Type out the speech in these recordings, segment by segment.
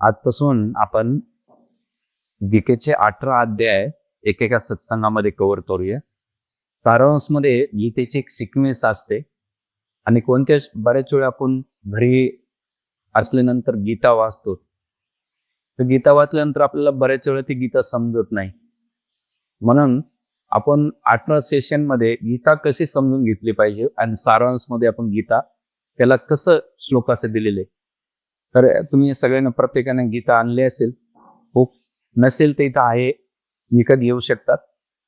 आजपासून आपण गीतेचे 18 अध्याय एकेका सत्संगामध्ये कव्हर करूया. सारांशमध्ये गीतेची एक सिक्वेन्स असते आणि कोणत्या बऱ्याच वेळा आपण घरी असल्यानंतर गीता वाचतो. तर गीता वाचल्यानंतर आपल्याला बऱ्याच वेळा ती गीता समजत नाही. म्हणून आपण 18 सेशनमध्ये गीता कशी समजून घेतली पाहिजे आणि सारांशमध्ये आपण गीता त्याला कसं श्लोक असे दिलेले. तर तुम्ही सगळ्यांना प्रत्येकाने गीता आणली असेल, खूप नसेल तर इथं आहे, विकत घेऊ शकतात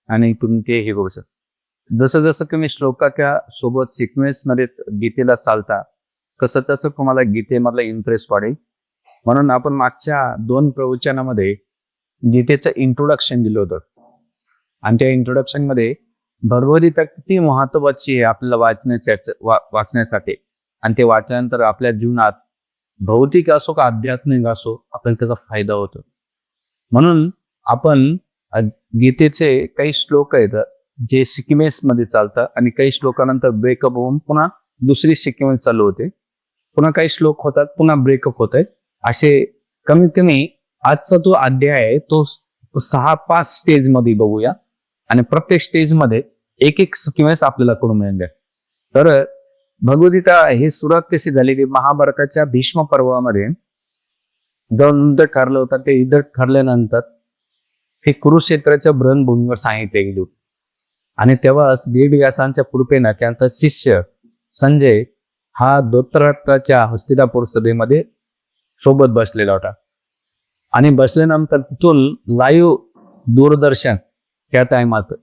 आणि तुम्ही ते हे करू शकता. जसं जसं तुम्ही श्लोकाच्या सोबत सिक्वेन्समध्ये गीतेला चालता कसं तसं तुम्हाला गीतेमधला इंटरेस्ट वाढेल. म्हणून आपण मागच्या 2 प्रवचनामध्ये गीतेचं इंट्रोडक्शन दिलं होतं आणि त्या इंट्रोडक्शनमध्ये भगवद्गीता किती महत्वाची आहे आपल्याला वाचण्यासाठी आणि ते वाचल्यानंतर आपल्या जीवनात भौतिक असो का आध्यात्मिक असो आपल्याला त्याचा फायदा होतो. म्हणून आपण गीतेचे काही श्लोक आहेत जे सिक्वेन्स मध्ये चालतात आणि काही श्लोकानंतर ब्रेकअप होऊन पुन्हा दुसरी सिक्वेन्स चालू होते, पुन्हा काही श्लोक होतात पुन्हा ब्रेकअप होत आहे. असे कमीत कमी आजचा तो अध्याय आहे तो 6-5 स्टेज मध्ये बघूया आणि प्रत्येक स्टेज मध्ये एक एक सिक्वेन्स आपल्याला करून मिळेल. तर भगवद्गीता ही सुरुवात कशी झालेली, महाभारताच्या भीष्म पर्वामध्ये दोन युद्ध ठरलं होतं. ते युद्ध ठरल्यानंतर हे कुरुक्षेत्राच्या रणभूमीवर सांगितले गेले आणि तेव्हाच वेदव्यासांच्या कृपेने त्यांचा शिष्य संजय हा धृतराष्ट्राच्या हस्तिनापूर सभेमध्ये सोबत बसलेला होता आणि बसल्यानंतर तिथून लाईव्ह दूरदर्शन त्या टायमात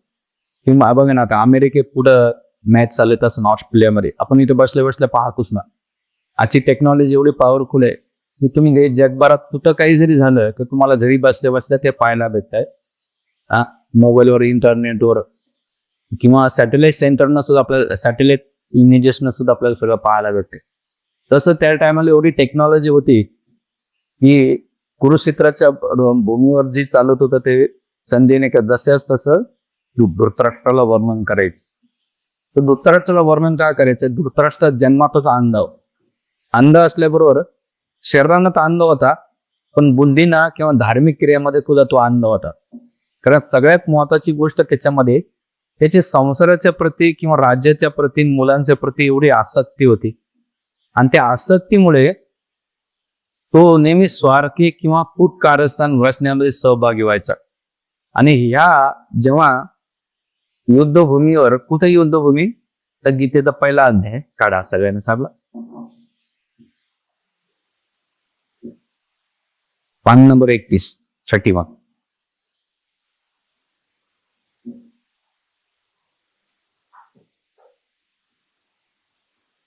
किंवा बघा ना, आता अमेरिकेत पुढं मॅच चालत असं ऑस्ट्रेलियामध्ये आपण इथे बसले बसले पाहतोच ना. आजची टेक्नॉलॉजी एवढी पॉवरफुल आहे की तुम्ही जगभरात कुठं काही जरी झालं तर तुम्हाला जरी बसल्या बसल्या ते पाहायला भेटत आहे. मोबाईलवर, इंटरनेटवर किंवा सॅटेलाइट सेंटरनं सुद्धा आपल्याला, सॅटेलाइट इमेजेसनं सुद्धा आपल्याला सगळं पाहायला भेटते. तसं त्या टायमाला एवढी टेक्नॉलॉजी होती की कुरुक्षेत्राच्या भूमीवर जी चालत होतं ते संधीने का जसंच तसं धृतराष्ट्राला वर्णन करायचं. तर धृतराष्ट्राला वर्णन काय करायचं, धृतराष्ट्र जन्मातच अंध असल्याबरोबर शरीरानं तर अंध होता पण बुद्धीना किंवा धार्मिक क्रियामध्ये सुद्धा तो अंध होता. कारण सगळ्यात महत्वाची गोष्ट त्याच्यामध्ये त्याची संसाराच्या प्रती किंवा राज्याच्या प्रती, मुलांच्या प्रती एवढी आसक्ती होती आणि त्या आसक्तीमुळे तो नेहमी स्वार्थी किंवा खूप कारस्थान रचण्यामध्ये सहभागी व्हायचा. आणि ह्या जेव्हा युद्धभूमीवर, कुठे युद्धभूमी, तर गीतेचा पहिला अध्याय काढा सगळ्यांना सांगला, पान नंबर 31 31.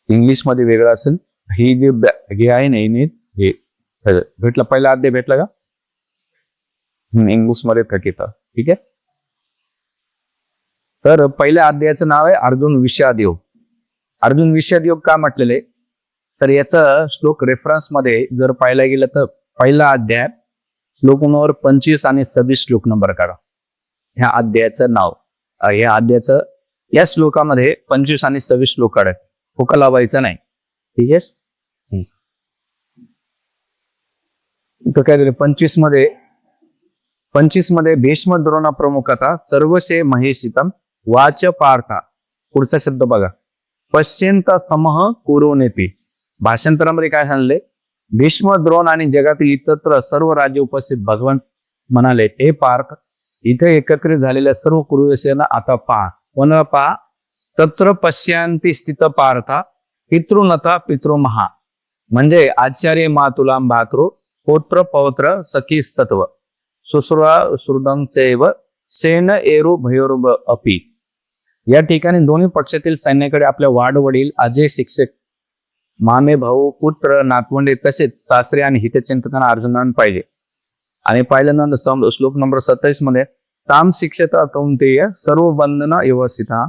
इंग्लिश मध्ये वेगळं असेल. ही जे आहे ना, हे भेटला, पहिला अध्याय भेटला का इंग्लिश मध्ये थकीत, ठीक आहे. तर पहिल्या अध्यायाचं नाव आहे अर्जुन विषाद योग. अर्जुन विषाद योग का म्हटलेले, तर याचा श्लोक रेफरन्स मध्ये जर पाहायला गेलं तर पहिला अध्याय श्लोक नंबर 25 आणि 26 श्लोक नंबर काढा. ह्या अध्यायाचं नाव, ह्या अध्यायाचं या श्लोकामध्ये 25 आणि 26 श्लोक काढा, फुका लावायचा नाही, ठीक आहे. तो काय दिले 25 मध्ये भीष्म द्रोण प्रमुखता सर्वशे महेशितम वाच पार्था. पुढचा शब्द बघा, पश्चिंत समह कुरुनेती. भाषांतरामध्ये काय सांगले, भीष्म द्रोण आणि जगातील इतरत्र सर्व राज्य उपस्थित भगवान म्हणाले, हे पार्थ, इथे एकत्रित झालेल्या सर्व कुरुवंशीयांना आता पहा. कोणाला पहा, तत्र पश्यांती स्थित पार्था पितृनता पितृमहा. म्हणजे आचार्य मातुलाम भातृ पौत्र पौत्र सखीस्तत्व सुश्रुवा श्रुदं चैव सेन एरू भयोरुब अपी. या ठिकाणी दोन्ही पक्षातील सैन्याकडे आपल्या वाडवडील, अजय शिक्षक, मामे भाऊ, पुत्र, नातवंडे तसेच सासरे आणि हितचिंतकांना अर्जुनान पाहिजे. आणि पाहिल्यानंतर श्लोक नंबर 27 मध्ये ताम शिक्षता कौंतेय सर्व बंधना व्यवस्थिता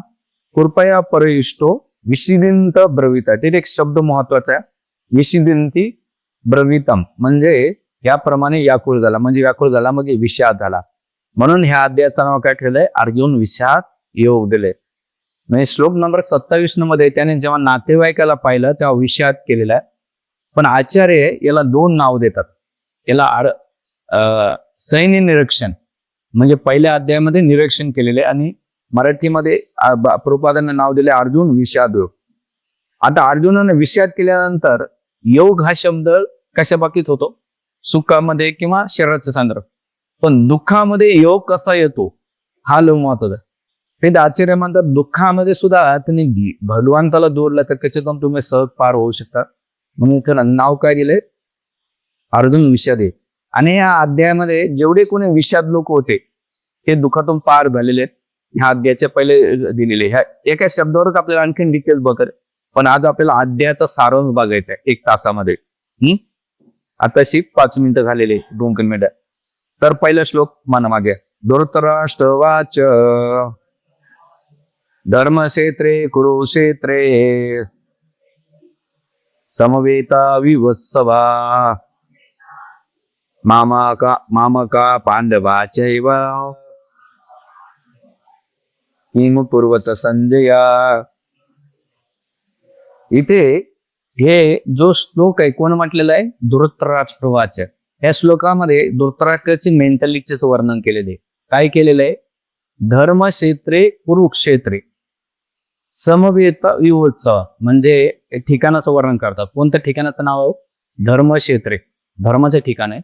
कृपया परयुष्टो विशिदिंत ब्रविता. ते एक शब्द महत्वाचा आहे, विशिदिंती ब्रवितम, म्हणजे याप्रमाणे व्याकुळ झाला, म्हणजे व्याकुळ झाला मग विषाद झाला. म्हणून ह्या अध्यायाचं नाव काय ठेवलंय, अर्जुन विषाद योग दिले. म्हणजे श्लोक नंबर 27 मध्ये त्याने जेव्हा नातेवाईकाला पाहिलं तेव्हा विषाद केलेला आहे. पण आचार्य याला 2 नाव देतात. याला सैन्य निरीक्षण म्हणजे पहिल्या अध्यायामध्ये निरीक्षण केलेले आणि मराठीमध्ये प्रभुपादांना नाव दिले अर्जुन विषाद योग. आता अर्जुनाने विषाद केल्यानंतर योग हा शब्द कशा बाबतीत होतो? सुखामध्ये किंवा शरीराचं संदर्भ. पण दुःखामध्ये योग कसा येतो हा लय महत्वाचा. ते आश्चर्य म्हणतात दुःखामध्ये सुद्धा त्यांनी भगवंताला दोरला तर त्याच्यातून तुम्ही सहज पार होऊ शकता. म्हणून इथं नाव काय दिलंय? अर्जुन विषाद. आणि या अध्यायामध्ये जेवढे कोणी विषाद लोक होते हे दुःखातून पार झालेले आहेत. ह्या अध्यायाच्या पहिले दिलेले ह्या एका शब्दावरच आपल्याला आणखीन डिटेल्स बघत. पण आज आपल्याला अध्यायाचा सारांश बघायचा आहे 1 तासामध्ये. आताशी 5 मिनिटं झालेले 2 मिनिटं. तर पहिला श्लोक मना मागे. धृतराष्ट्रवाच धर्मक्षेत्रे कुरुक्षेत्रे समवेता विवत्सवा मामका पांडवाचैव किम पूर्वत संजया. इथे हे जो श्लोक आहे कोण म्हटलेला आहे? धृतराष्ट्रवाच. या श्लोकामध्ये धृतराष्ट्राची मेंटॅलिटीचं वर्णन केलेले. काय केलेलं आहे? धर्मक्षेत्रे कुरुक्षेत्रे समवेत विवत्सव म्हणजे ठिकाणाचं वर्णन करतात. कोणत्या ठिकाणाचं नाव आहे? धर्मक्षेत्रे, धर्माचं ठिकाण आहे.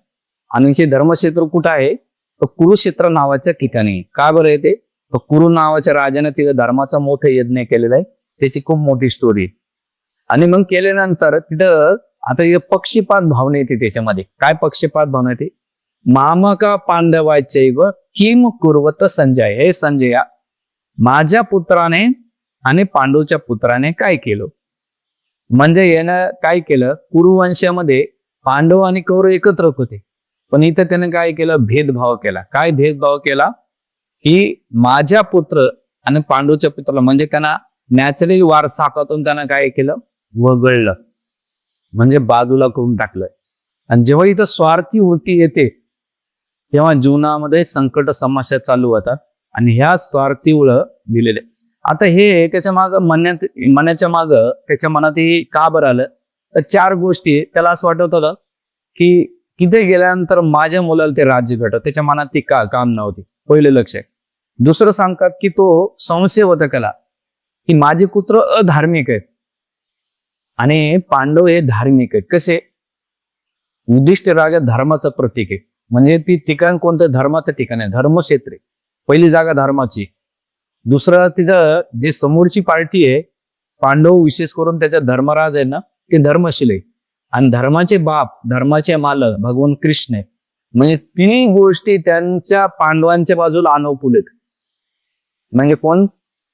आणि हे धर्मक्षेत्र कुठं आहे? तर कुरुक्षेत्र नावाच्या ठिकाणी. का बरं येते? तर कुरु नावाच्या राजाने तिथं धर्माचा मोठा यज्ञ केलेला आहे. त्याची खूप मोठी स्टोरी. आणि मग केल्यानंतर तिथं आता पक्षीपात भावना येते त्याच्यामध्ये. काय पक्षीपात भावना येते? मामका पांडवाचैव किम कुर्वत संजय. हे संजया, माझ्या पुत्राने आणि पांडूच्या पुत्राने काय केलं? म्हणजे यानं काय केलं? कुरुवंशामध्ये पांडव आणि कौरव एकत्र होते. पण इथं त्याने काय केलं? भेदभाव केला. काय भेदभाव केला? की माझ्या पुत्र आणि पांडूच्या पुत्राला म्हणजे त्यांना नॅचरली वारसा हक्कातून त्यांना काय केलं? वगळलं, म्हणजे बाजूला करून टाकलं. आणि जेव्हा इथं स्वार्थी वृत्ती येते तेव्हा जीवनामध्ये संकट समस्या चालू होतात. आणि ह्या स्वार्थीमुळं दिलेले. आता हे त्याच्या मागं मनाच्या मागं त्याच्या मनात का बरं आलं? तर 4 गोष्टी. त्याला असं वाटत होतं की तिथे गेल्यानंतर माझ्या मुलाला ते राज्य भेटत. त्याच्या मनात ती काम नव्हती. पहिलं लक्ष आहे. दुसरं सांगतात की तो संशय होता त्याला की माझे पुत्र अधार्मिक आहेत आणि पांडव हे धार्मिक आहेत. कसे? युधिष्ठिर राजा धर्माचं प्रतीक आहे. म्हणजे ती ठिकाण कोणतं? धर्माचं ठिकाण आहे. धर्मक्षेत्रे पहिली जागा धर्माची. दुसरं तिथं जे समोरची पार्टी आहे पांडव, विशेष करून त्याच्या धर्मराज आहे ना, ते धर्मशील आहे. आणि धर्माचे बाप, धर्माचे मालक भगवान कृष्ण आहे. म्हणजे 3 गोष्टी त्यांच्या पांडवांच्या बाजूला अनुकूल आहेत. म्हणजे कोण?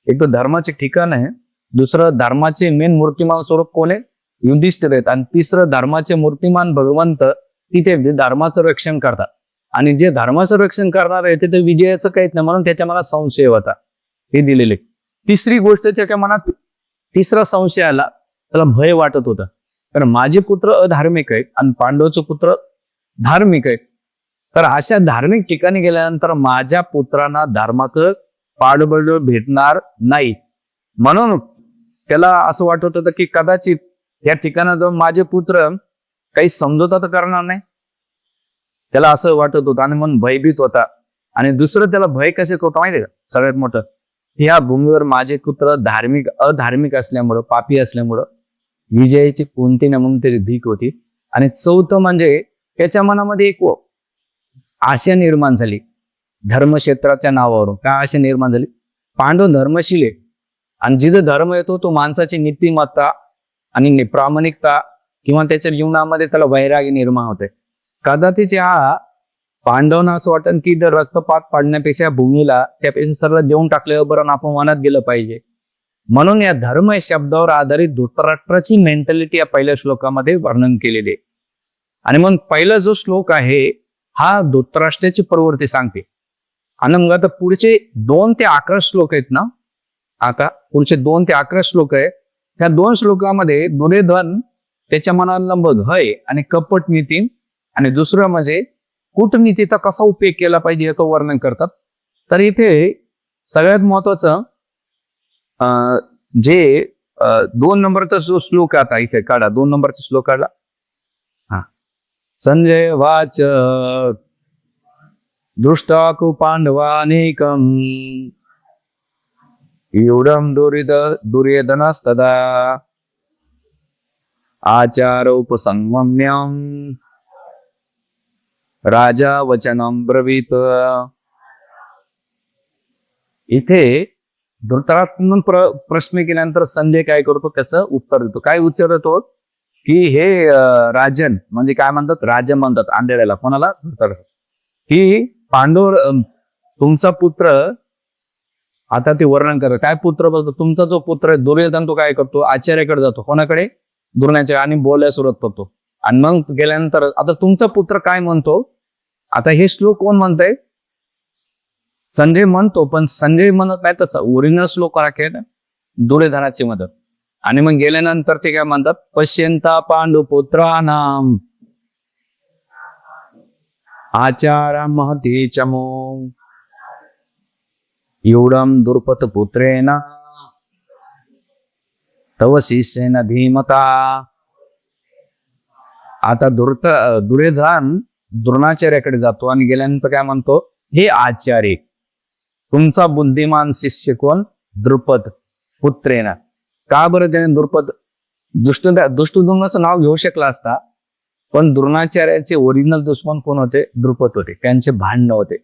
एक तर धर्माचे ठिकाण आहे, दुसरं धर्माचे मेन मूर्तिमान स्वरूप कोण आहे? युधिष्ठिर आहेत. आणि तिसरं धर्माचे मूर्तिमान भगवंत तिथे धर्माचं रक्षण करतात. आणि जे धर्माचं रक्षण करणार आहे ते विजयाचं काहीच नाही, म्हणून त्याच्या मनात संशय होता. हे दिलेले. तिसरी गोष्ट त्याच्या मनात तिसरा संशय आला, त्याला भय वाटत होता. कारण माझे पुत्र अधार्मिक आहेत आणि पांडवचे पुत्र धार्मिक आहेत. तर अशा धार्मिक ठिकाणी गेल्यानंतर माझ्या पुत्रांना धर्माचं पाठबळ भेटणार नाही. म्हणून त्याला असं वाटत होतं की कदाचित या ठिकाणात जाऊन माझे पुत्र काही समजोता तर करणार नाही. त्याला असं वाटत होतं आणि म्हणून भयभीत होता. आणि दुसरं त्याला भय कसे होतं माहितीये का? सगळ्यात मोठं, ह्या भूमीवर माझे पुत्र अधार्मिक असल्यामुळं, पापी असल्यामुळं विजयाची कोणती ना म्हणून तरी भीक होती. आणि चौथं म्हणजे त्याच्या मनामध्ये एक आशा निर्माण झाली धर्मक्षेत्राच्या नावावरून. काय आशा निर्माण झाली? पांडव धर्मशील आहे आणि जिथं धर्म येतो तो माणसाची नीतिमत्ता आणि प्रामाणिकता किंवा त्याच्या जीवनामध्ये त्याला वैराग्य निर्माण होते. कदाचित हा पांडवांना असं वाटतं की रक्तपात पाडण्यापेक्षा भूमीला त्यापेक्षा सर्व देऊन टाकलेलं बरं, आपण मनात गेलं पाहिजे. म्हणून या धर्म या शब्दावर आधारित धृतराष्ट्राची मेंटॅलिटी या पहिल्या श्लोकामध्ये वर्णन केलेली आहे. आणि मग पहिला जो श्लोक आहे हा धृतराष्ट्राची प्रवृत्ती सांगते. आणि मग आता पुढचे 2 ते 11 श्लोक आहेत ना, आता पुढचे 2 ते 11 श्लोक आहे. त्या 2 श्लोकामध्ये दुर्योधन त्याच्या मनाला भय आणि कपट नीती आणि दुसरं म्हणजे कूटनीतीचा कसा उपयोग केला पाहिजे याचं वर्णन करतात. तर इथे सगळ्यात महत्वाचं जे 2 नंबरचा जो श्लोक आता इथे काढा, 2 नंबरचा श्लोक काढला. हा, संजय वाच दृष्टा कु पांडवानेकम एवढं दुर्योधनस्तदा आचारोपसंगम्यम राजा वचनम ब्रवीत. इथे धृतराष्ट्रानं प्रश्न केल्यानंतर संजय काय करतो, त्याचं उत्तर देतो. काय उत्तर देतो की हे राजन, म्हणजे काय म्हणतात, राजा म्हणतात आंधळ्याला, कोणाला, धृतराष्ट्र, की पांडव तुमचा पुत्र, आता ते वर्णन करत काय पुत्र बोलतो, तुमचा जो पुत्र आहे दुर्योधन, तो काय करतो, आचार्याकडे जातो, कोणाकडे, द्रोणाच्या, आणि बोलायला सुरुवात करतो. आणि मग गेल्यानंतर आता तुमचा पुत्र काय म्हणतो, आता हे श्लोक कोण म्हणतंय, संजय म्हणतो, पण संजय म्हणत नाही, तसं ओरिजिनल श्लोक आहे ना दुर्योधनाची मदत. आणि मग गेल्यानंतर ते काय म्हणतात, पश्यंता पांडुपुत्राणाम आचार्य महती चमो एवढं दुर्पत पुत्रेण तव शिष्येन धीमता. आता दुर्योधन द्रोणाचार्याकडे जातो आणि गेल्यानंतर काय म्हणतो, हे आचार्य, तुमचा बुद्धिमान शिष्य कोण, द्रुपद पुत्रेण. का बरं त्याने द्रुपद, दुष्टद्युम्नाचं नाव घेऊ शकला असता, पण द्रोणाचार्याचे ओरिजिनल दुश्मन कोण होते, द्रुपद होते, त्यांचे भांडणं होते.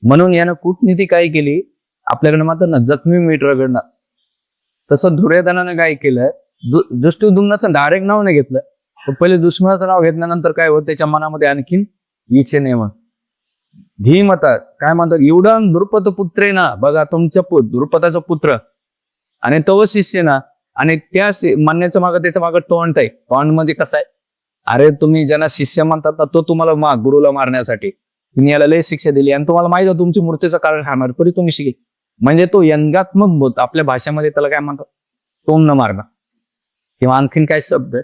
म्हणून यानं कूटनीती काय केली, आपल्याकडे मात्र ना जखमी मीठ रगडणं. तसं दुर्योधनानं काय केलं, दुष्टद्युम्नाचं डायरेक्ट नाव नाही घेतलं, तर पहिले दुश्मनाचं नाव घेतल्यानंतर काय होत, त्याच्या मनामध्ये आणखीन इच्छे नाही. मग धीमता काय म्हणतात, एवढं द्रुपद पुत्रे ना, बघा तुमच्या द्रुपदाचा पुत्र आणि तो शिष्य ना, आणि त्या म्हणण्याचं मागं त्याच्या मागं टोंट आहे. टोंट म्हणजे कसं आहे, अरे तुम्ही ज्यांना शिष्य म्हणतात ना, तो तुम्हाला गुरुला मारण्यासाठी तुम्ही याला लय शिक्षा दिली, आणि तुम्हाला माहिती आहे तुमची मृत्यूचं कारण खाणार, तरी तुम्ही शिके, म्हणजे तो व्यंगात्मक बोध, आपल्या भाषेमध्ये त्याला काय म्हणतात, तोंड न मारणं, किंवा आणखीन काय शब्द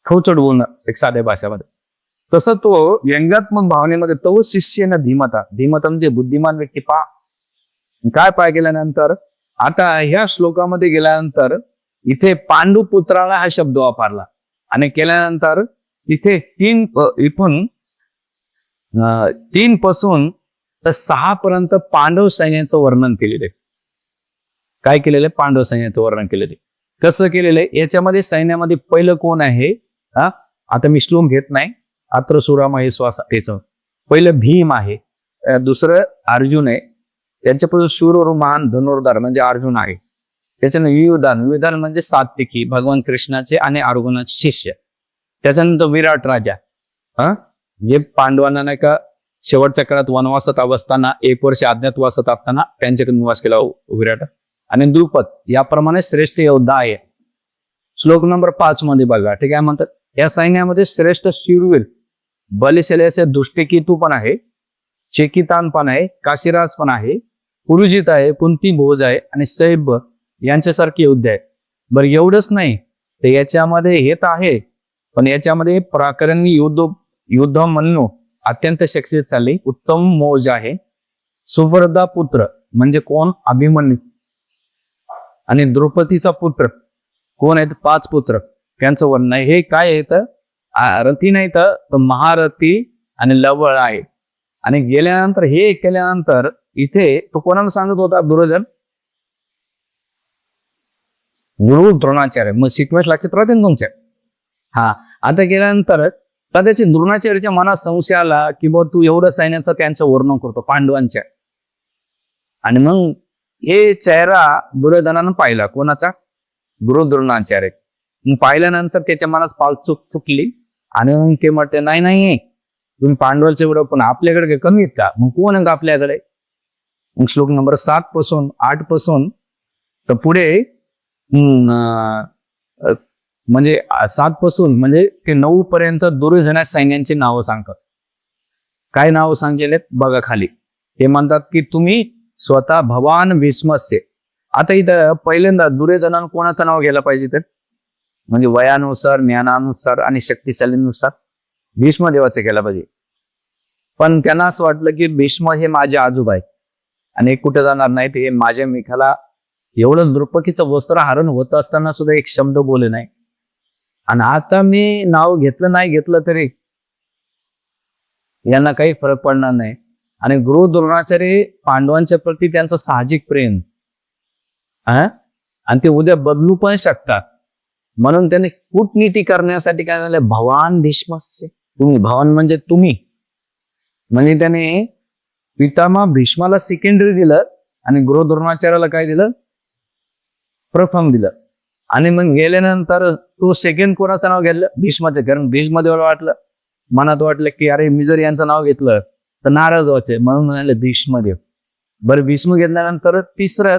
खवचट बोलणं एक साध्या भाषेमध्ये. तसं तो व्यंगात्मक भावनेमध्ये तो शिष्य ना धीमता, धीमता म्हणजे बुद्धिमान व्यक्ती. काय पाय गेल्यानंतर, आता ह्या श्लोकामध्ये गेल्यानंतर इथे पांडुपुत्राला हा शब्द वापरला, आणि केल्यानंतर इथे इथून 3 पासून तर 6 पर्यंत पांडव सैन्याचं वर्णन केलेलं आहे. काय केलेलं आहे, पांडव सैन्याचं वर्णन केलेलं आहे. कसं केलेलं आहे, याच्यामध्ये सैन्यामध्ये पहिलं कोण आहे, आता मी श्लोक घेत नाही, अत्र सुरामा हे श्वास, याचं पहिलं भीम आहे, दुसरं अर्जुन आहे, त्यांच्यापासून शूर महान धनुर्धार म्हणजे अर्जुन आहे, त्याच्यानं विविधान म्हणजे सात्विकी, भगवान कृष्णाचे आणि अर्जुनाचे शिष्य, त्याच्यानंतर विराट राजा, जे पांडवांना नाही का शेवटच्या काळात वनवासात असताना 1 वर्ष अज्ञातवासात असताना त्यांच्याकडे निवास केला विराट, आणि द्रुपद याप्रमाणे श्रेष्ठ योद्धा आहे. श्लोक नंबर 5 मध्ये बघा, ठीक आहे, म्हणतात या सैन्यामध्ये श्रेष्ठ शूरवीर बलिशाली असे दुष्टकेतू पण आहे, चेकितान पण आहे, काशीराज पण आहे, पुरुजित आहे, कुंती भोज आहे, आणि सैब यांच्यासारखे योद्धे आहे. बरं एवढंच नाही तर याच्यामध्ये हे तर आहे, पण याच्यामध्ये पराक्रमी युद्ध म्हणून अत्यंत शक्तिशाली उत्तम मौज आहे. सुवर्धा पुत्र म्हणजे कोण, अभिमन्यू, आणि द्रौपदीचा पुत्र कोण आहेत, 5 पुत्र, त्यांचं वर्णन आहे. हे काय येतं, रथी नाही तर महारथी आणि लवळ आहे. आणि गेल्यानंतर हे केल्यानंतर इथे तो कोणाला सांगत होता, दुर्योधन, गुरु द्रोणाचार्य. मग सिक्वेन्स लक्षात राहते ना तुमच्या. आता गेल्यानंतर कदाचित द्रोणाचार्याच्या मनात संशय आला की बा तू एवढं सैन्याचं त्यांचं वर्णन करतो पांडवांच्या, आणि मग हे चेहरा दुर्योधनानं पाहिला, कोणाचा, गुरु द्रोणाचार्य. मग पाहिल्यानंतर त्याच्या मनात पालचूक चुकली, आणि मग ते म्हणते नाही तुम्ही पांडवांचं एवढं, पण आपल्याकडे काय कमी आहेत का, मग कोण आहे का आपल्याकडे. मग श्लोक नंबर 7 पासून 8 पासून तर पुढे म्हणजे 7 पासून म्हणजे ते 9 पर्यंत दुर्योधना सैन्यांची नावं सांगतात. काय नावं सांगितलेत बघा खाली. ते म्हणतात की तुम्ही स्वतः भवान भीष्मस्य. आता इथं पहिल्यांदा दुर्योधनानं कोणाचं नाव घ्यायला पाहिजे, तर म्हणजे वयानुसार, ज्ञानानुसार आणि शक्तिशालीनुसार भीष्म देवाचं केलं पाहिजे. पण त्यांना असं वाटलं की भीष्म हे माझे आजोबा आहे आणि कुठे जाणार नाहीत, हे माझ्या मिखाला एवढं द्रुपदीचं वस्त्रहरण होत असताना सुद्धा एक शब्द बोले नाही. आणि आता मी नाव घेतलं नाही घेतलं तरी यांना काही फरक पडणार नाही. आणि गुरु द्रोणाचार्य पांडवांच्या प्रती त्यांचं साहजिक प्रेम आणि ते उद्या बदलू पण शकतात. म्हणून त्याने कूटनीती करण्यासाठी काय झालं, भवान भीष्मस्य, तुम्ही भवान म्हणजे तुम्ही, म्हणजे त्याने पितामह भीष्माला सेकंडरी दिलं आणि गुरु द्रोणाचार्याला काय दिलं, प्रथम दिलं. आणि मग गेल्यानंतर तो सेकंड कोणाचं नाव घेतलं, भीष्माचं. कारण भीष्मदेवाला वाटलं, मनात वाटलं की अरे मी जर यांचं नाव घेतलं तर नाराज व्हायचे, म्हणून म्हणाले भीष्मदेव. बरं, भीष्म घेतल्यानंतर तिसरं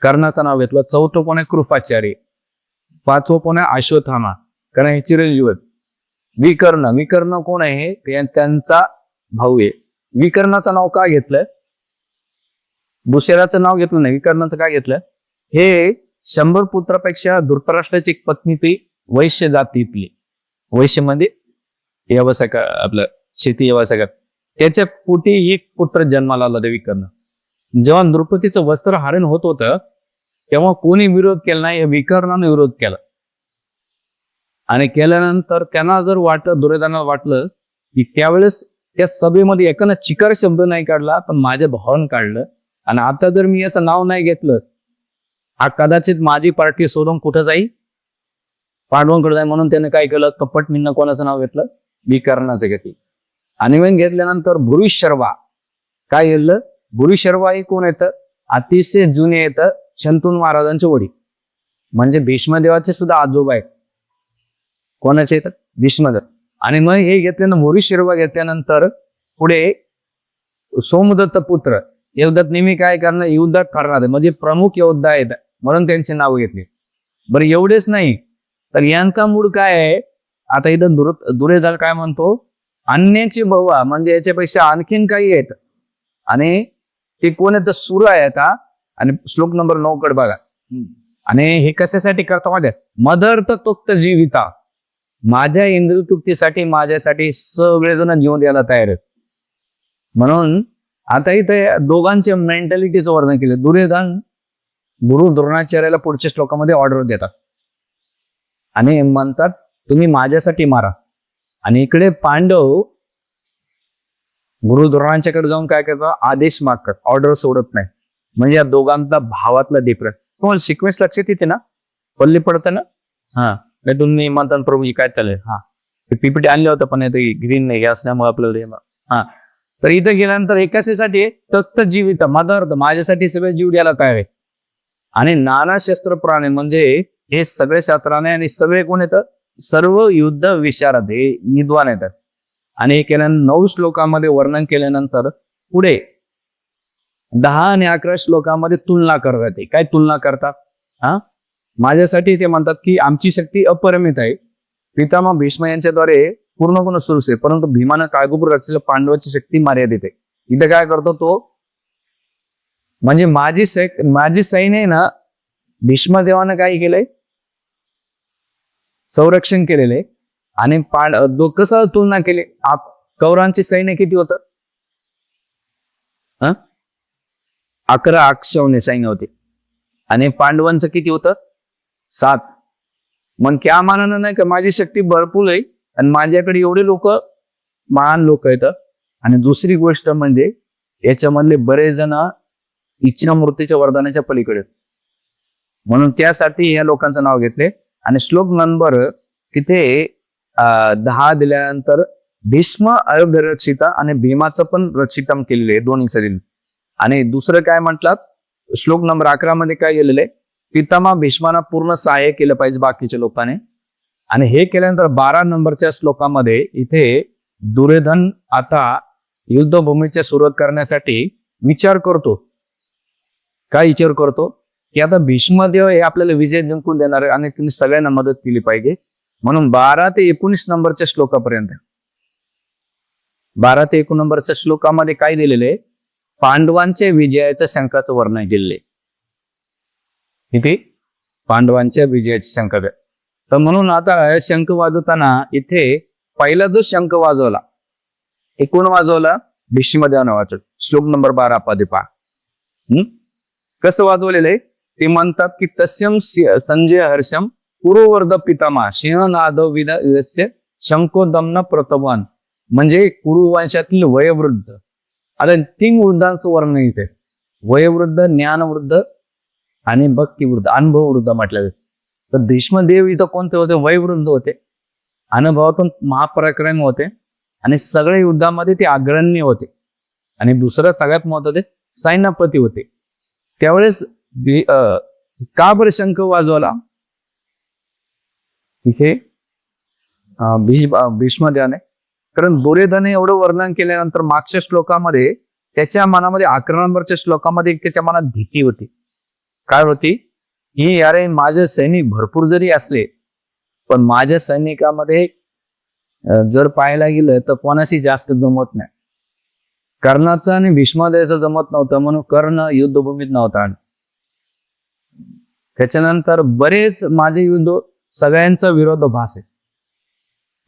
कर्णाचं नाव घेतलं. चौथं कोण आहे, कृपाचार्य. पाचवं कोण आहे, अश्वत्थामा, कारण हे चिरंजीव आहेत. विकर्ण कोण आहे, त्यांचा भाऊ आहे. विकर्णाचं नाव का घेतलं, दुसऱ्याचं नाव घेतलं नाही, विकर्णाचं काय घेतलं, हे 100 पुत्रापेक्षा धृतराष्ट्राची एक पत्नी ती वैश्य जातीतली, वैश्य म्हणजे व्यवसाय, आपलं शेती व्यवसाय, त्याच्या पोटी एक पुत्र जन्माला आला विकर्ण. जेव्हा द्रौपदीचं वस्त्र हरण होत होतं तेव्हा कोणी विरोध केला नाही, विकर्णाने विरोध केला. आणि केल्यानंतर त्यांना जर दुर्योधनाला वाटलं की त्यावेळेस त्या सभेमध्ये एकानं चिकार शब्द नाही काढला, पण माझ्या भावानं काढलं. आणि आता जर मी याचं नाव नाही घेतलं, हा कदाचित माझी पार्टी सोडून कुठं जाईल, पांडवांकडे जाईल. म्हणून त्याने काय केलं, कपटनीनं कोणाचं नाव घेतलं, विकर्णाचं घेतलं. आणि मग घेतल्यानंतर भूरिश्रवा काय घेतलं, भूरिश्रवा हे कोण येतं, अतिशय जुने येतं, शंतनू महाराजांचे वडील, म्हणजे भीष्मदेवाचे सुद्धा आजोबा आहेत. कोणाचे येतात, भीष्मदेव. आणि मग हे घेतल्यानंतर भूरिश्रवा घेतल्यानंतर पुढे सोमदत्त पुत्र युद्धात नेहमी काय करणार, युद्धात ठरणार, म्हणजे प्रमुख योद्धा आहेत, म्हणून त्यांचे नाव घेतले. बरं, एवढेच नाही तर यांचा मूळ काय आहे, आता इथं दुर्योधन काय म्हणतो, अन्याची भवा, म्हणजे याच्यापेक्षा आणखीन काही आहेत. आणि ते कोण येतं, सुर आहे आता. आणि श्लोक नंबर 9 कडे बघा. आणि हे कशासाठी करतो माहिती, मदर्थ तोक्त जीविता, माझ्या इंद्रियतृप्तीसाठी, माझ्यासाठी सगळेजण जीवन द्यायला तयार आहेत. म्हणून आता इथे दोघांच्या मेंटॅलिटीचं वर्णन केलं. दुर्योधन गुरु द्रोणाचार्याला पुढच्या श्लोकामध्ये ऑर्डर देतात आणि म्हणतात तुम्ही माझ्यासाठी मारा. आणि इकडे पांडव गुरु द्रोणांच्याकडे जाऊन काय करतात, आदेश मागतात, ऑर्डर सोडत नाही. म्हणजे या दोघांचा भावातला डिफरन्स तुम्हाला सिक्वेन्स लक्षात येते ना, पल्ली पडतं ना. तुम्ही म्हणतात प्रभू काय चालेल, पीपीटी आणलं होतं पण ग्रीन नाही असल्यामुळे आपल्याला. तर इथं गेल्यानंतर एकाशीसाठी तत्त जीवित, माझा अर्थ माझ्यासाठी सगळे जीव द्यायला काय आहे. आणि नाना शस्त्र प्राणी, म्हणजे हे सगळे शास्त्राने, आणि सगळे कोण येतं, सर्व युद्ध विशारद, हे विद्वान येतात. आणि हे केल्यानंतर 9 श्लोकामध्ये वर्णन केल्यानंतर पुढे 10 आणि 11 श्लोकामध्ये तुलना करतात. काय तुलना करतात, माझ्यासाठी ते म्हणतात की आमची शक्ती अपरिमित आहे, पितामह भीष्म यांच्याद्वारे पूर्ण सुरू आहे, परंतु भीमानं काळगोपूर रचलेल्या पांडवाची शक्ती मर्यादित आहे. इथं काय करतो तो, म्हणजे माझी सैन्य आहे ना, भीष्मदेवानं काय केलंय, संरक्षण केलेले. आणि कसं तुलना केली, कौरांची सैन्य किती होतं, 11 अक्षौहिणी सैन्य होते. आणि पांडवांचं किती होतं, 7. मग त्या मानानं नाही का माझी शक्ती भरपूर आहे आणि माझ्याकडे एवढे लोक, महान लोक आहेत. आणि दुसरी गोष्ट म्हणजे याच्यामधले बरेच जण इच्छामूर्तीच्या वरदानाच्या पलीकडे, म्हणून त्यासाठी या लोकांचं नाव घेतले. आणि श्लोक नंबर किती 10 दिल्यानंतर भीष्म अयोग्य रक्षिता आणि भीमाचं पण रक्षितम केलेले दोन्ही शरीर. आणि दुसरं काय म्हटलं, श्लोक नंबर 11 मध्ये काय गेलेलं आहे, पितामह भीष्मांना पूर्ण सहाय्य केलं पाहिजे बाकीच्या लोकांनी. आणि हे केल्यानंतर 12 नंबरच्या श्लोकामध्ये इथे दुर्योधन आता युद्धभूमीच्या सुरुवात करण्यासाठी विचार करतो. काय विचार करतो की आता भीष्मदेव हे आपल्याला विजय जिंकून देणार आहे आणि त्यांनी सगळ्यांना मदत केली पाहिजे. म्हणून 12 ते 19 नंबरच्या श्लोकापर्यंत, 12 ते 19 नंबरच्या श्लोकामध्ये काय दिलेलं आहे, पांडवांच्या विजयाच्या शंकाचं वर्णन केलेलं आहे. इथे पांडवांच्या विजयाची शंका. तर म्हणून आता शंख वाजवताना इथे पहिला जो शंख वाजवला, कोण वाजवला, भीष्मदेवानं वाजवला. श्लोक नंबर 12 पादे पहा. कसं वाजवलेलं आहे ते म्हणतात की तस्यम संजय हर्षम पुरोवर्ध पितामह सिंहनाद विदस्य शंखोदम्न प्रतवान म्हणजे कुरुवंशातील वयोवृद्ध. आता 3 वृद्धांचं वर्णन इथे, वयोवृद्ध, ज्ञानवृद्ध आणि भक्तिवृद्ध, अनुभववृद्ध म्हटलं जातं. तर भीष्मदेव इथं कोणते होते? वयोवृद्ध होते, अनुभवातून महापराक्रमी होते आणि सगळ्या युद्धामध्ये ते अग्रणी होते. आणि दुसरं सगळ्यात महत्वाचे सैन्यपती होते. त्यावेळेस का बरं शंख वाजवला इथे भीष्मदेवाने? कारण दुर्योधने एवढं वर्णन केल्यानंतर मागच्या श्लोकामध्ये त्याच्या मनामध्ये 11 नंबरच्या श्लोकामध्ये त्याच्या मनात भीती होती. काय होती? की अरे माझे सैनिक भरपूर जरी असले पण माझ्या सैनिकामध्ये जर पाहायला गेलं तर कोणाशी जास्त जमत नाही. कर्णाचं आणि भीष्मदेवाचं जमत नव्हतं म्हणून कर्ण युद्धभूमीत नव्हता. त्याच्यानंतर बरेच माझे युद्ध सगळ्यांचा विरोधाभास आहे,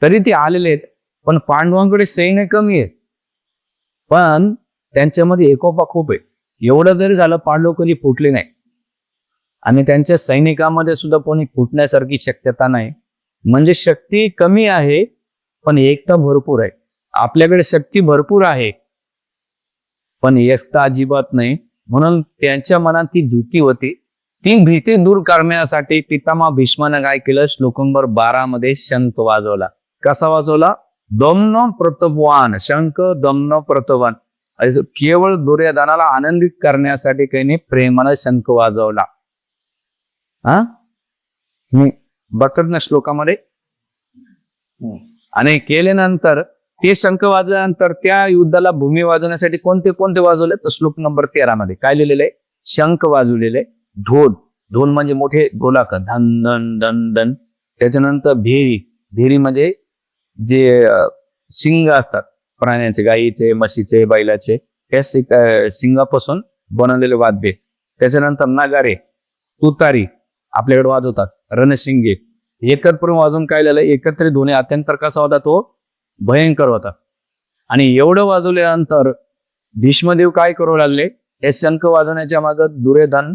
तरी ते आलेले आहेत. पण पांडवांकडे सैन्य कमी आहे पण त्यांच्यामध्ये एकोपा खूप आहे. एवढं जरी झालं पांडव कधी फुटले नाही आणि त्यांच्या सैनिकामध्ये सुद्धा कोणी फुटण्यासारखी शक्यता नाही. म्हणजे शक्ती कमी आहे पण एकता भरपूर आहे. आपल्याकडे शक्ती भरपूर आहे पण एकता अजिबात नाही. म्हणून त्यांच्या मनात ती भीती होती. ती भीती दूर करण्यासाठी पितामह भीष्मानं काय केलं? श्लोक नंबर 12 मध्ये शंख वाजवला. कसा वाजवला? दम्न प्रतवान, शंख दम्न प्रतवान. केवळ दुर्योधनाला आनंदित करण्यासाठी काही नाही, प्रेमानं शंख वाजवला. बघत ना श्लोकामध्ये. आणि केल्यानंतर ते शंख वाजल्यानंतर त्या युद्धाला भूमी वाजवण्यासाठी कोणते कोणते वाजवले? तर श्लोक नंबर 13 मध्ये काय लिहिलेलं आहे? शंख वाजवलेले, ढोल, ढोल म्हणजे मोठे ढोलाक, धन धन धन धन. त्याच्यानंतर भेरी, भेरी म्हणजे जे शिंग असतात प्राण्यांचे, गाईचे, म्हशीचे, बैलाचे, त्या शिंगापासून बनवलेले वाद्य. त्याच्यानंतर नगारे, तुतारी आपल्याकडे वाजवतात, रणशिंगे एकत्र वाजवून काय लिहिलं? एकत्रित ध्वनी अत्यंतर कसा होता? तो भयंकर होता. आणि एवढं वाजवल्यानंतर भीष्मदेव काय करू लागले? हे शंख वाजवण्याच्या मागं दुर्योधन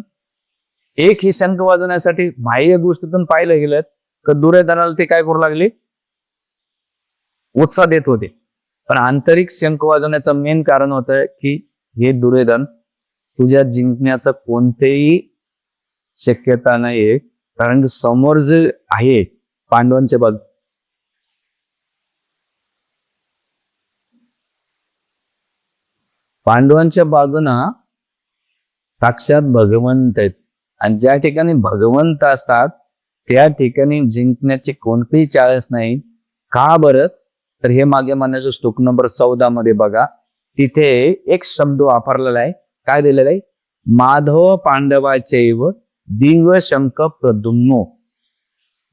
एक ही शंख वाजवण्यासाठी बाह्य गोष्टीतून पाहिलं गेलं तर दुर्योधनाला ते काय करू लागले? उत्साह देत होते. पण आंतरिक शंख वाजवण्याचं मेन कारण होतं की हे दुर्योधन, तुझ्या जिंकण्याचं कोणतेही शक्यता नाहीये, कारण समोर जे आहे पांडवांच्या बाजू, पांडवांच्या बाजूना साक्षात भगवंत आहेत. आणि ज्या ठिकाणी भगवंत असतात त्या ठिकाणी जिंकण्याची कोणतीही चाळस नाही. का बरं? तर हे मागे म्हणण्याचं श्लोक नंबर 14 मध्ये बघा, तिथे एक शब्द वापरलेला आहे. काय दिलेला आहे? माधव पांडवाचैव दिव्य शंख प्रद्युम्नो.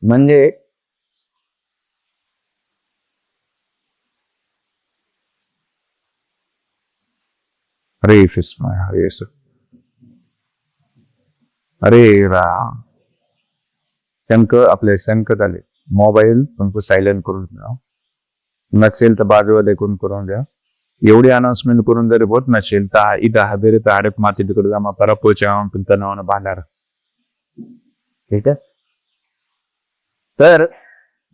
म्हणजे हरे कृष्ण हरे कृष्ण हरे राम. शंख आपले शंख झाले. मोबाईल तुमको सायलेंट करून द्या, नसेल तर बाजूला करून द्या. एवढी अनाउन्समेंट करून जरी होत नसेल तर इथं हजेरी तर हडप माती तिकडे जमा करा, पोचा नावानं बांधार. ठीक आहे. तर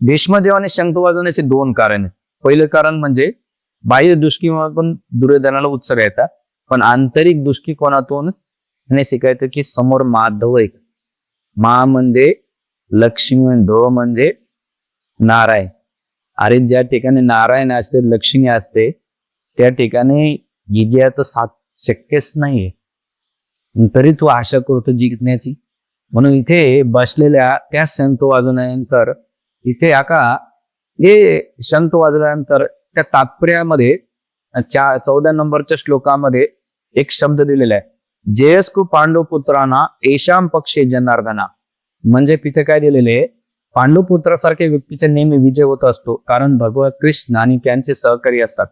भीष्मदेवाने शंख वाजवण्याचे 2 कारण. पहिलं कारण म्हणजे बाह्य दृष्टीकोनातून दुर्योधनाला उत्सव येतात, पण आंतरिक दृष्टिकोनातून हे शिकायचं की समोर माधव आहे. मा म्हणजे लक्ष्मी, ढो म्हणजे नारायण. अरे ज्या ठिकाणी नारायण असते, लक्ष्मी असते, त्या ठिकाणी विजयाचं साथ शक्यच नाहीये. तरी तू आशा करतो जिंकण्याची. म्हणून इथे बसलेल्या त्या शंख वाजवल्यानंतर इथे हे शंख वाजवल्यानंतर त्या तात्पर्यामध्ये 14 नंबरच्या श्लोकामध्ये एक शब्द दिलेला आहे, जयस्कु पांडुपुत्रांना येशाम पक्षे जनार्दना. म्हणजे तिथे काय दिलेले? पांडुपुत्रासारख्या व्यक्तीचा नेहमी विजय होत असतो, कारण भगवान कृष्ण आणि त्यांचे सहकारी असतात.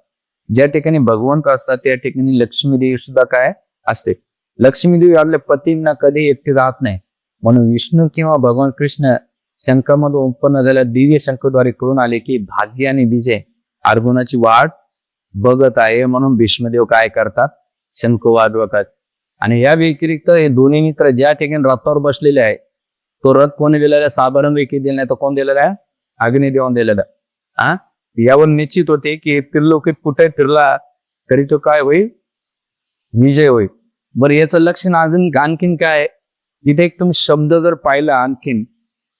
ज्या ठिकाणी भगवंत असतात त्या ठिकाणी लक्ष्मीदेवी सुद्धा काय असते? लक्ष्मीदेवी आपल्या पतींना कधी एकटी राहत नाही. म्हणून विष्णू किंवा भगवान कृष्ण शंखामधून उत्पन्न झालेल्या दिव्य शंखाद्वारे कळून आले की भाग्य आणि विजय अर्जुनाची वाट बघत आहे. म्हणून भीष्मदेव काय करतात? शंख वाजवतात. आणि या व्यतिरिक्त हे दोन्ही मित्र ज्या ठिकाणी रथावर बसलेले आहे, तो रथ कोणी दिलेला आहे? साधारण व्यक्ती दिला नाही तर कोण दिलेला आहे? अग्निदेवाने दिलेला. यावर निश्चित होते की त्रिलोकीत कुठे फिरला तरी तो काय होईल, विजय होईल. बरं, याचं लक्षण अजून आणखीन काय, इथे एक तुम्ही शब्द जर पाहिला आणखीन,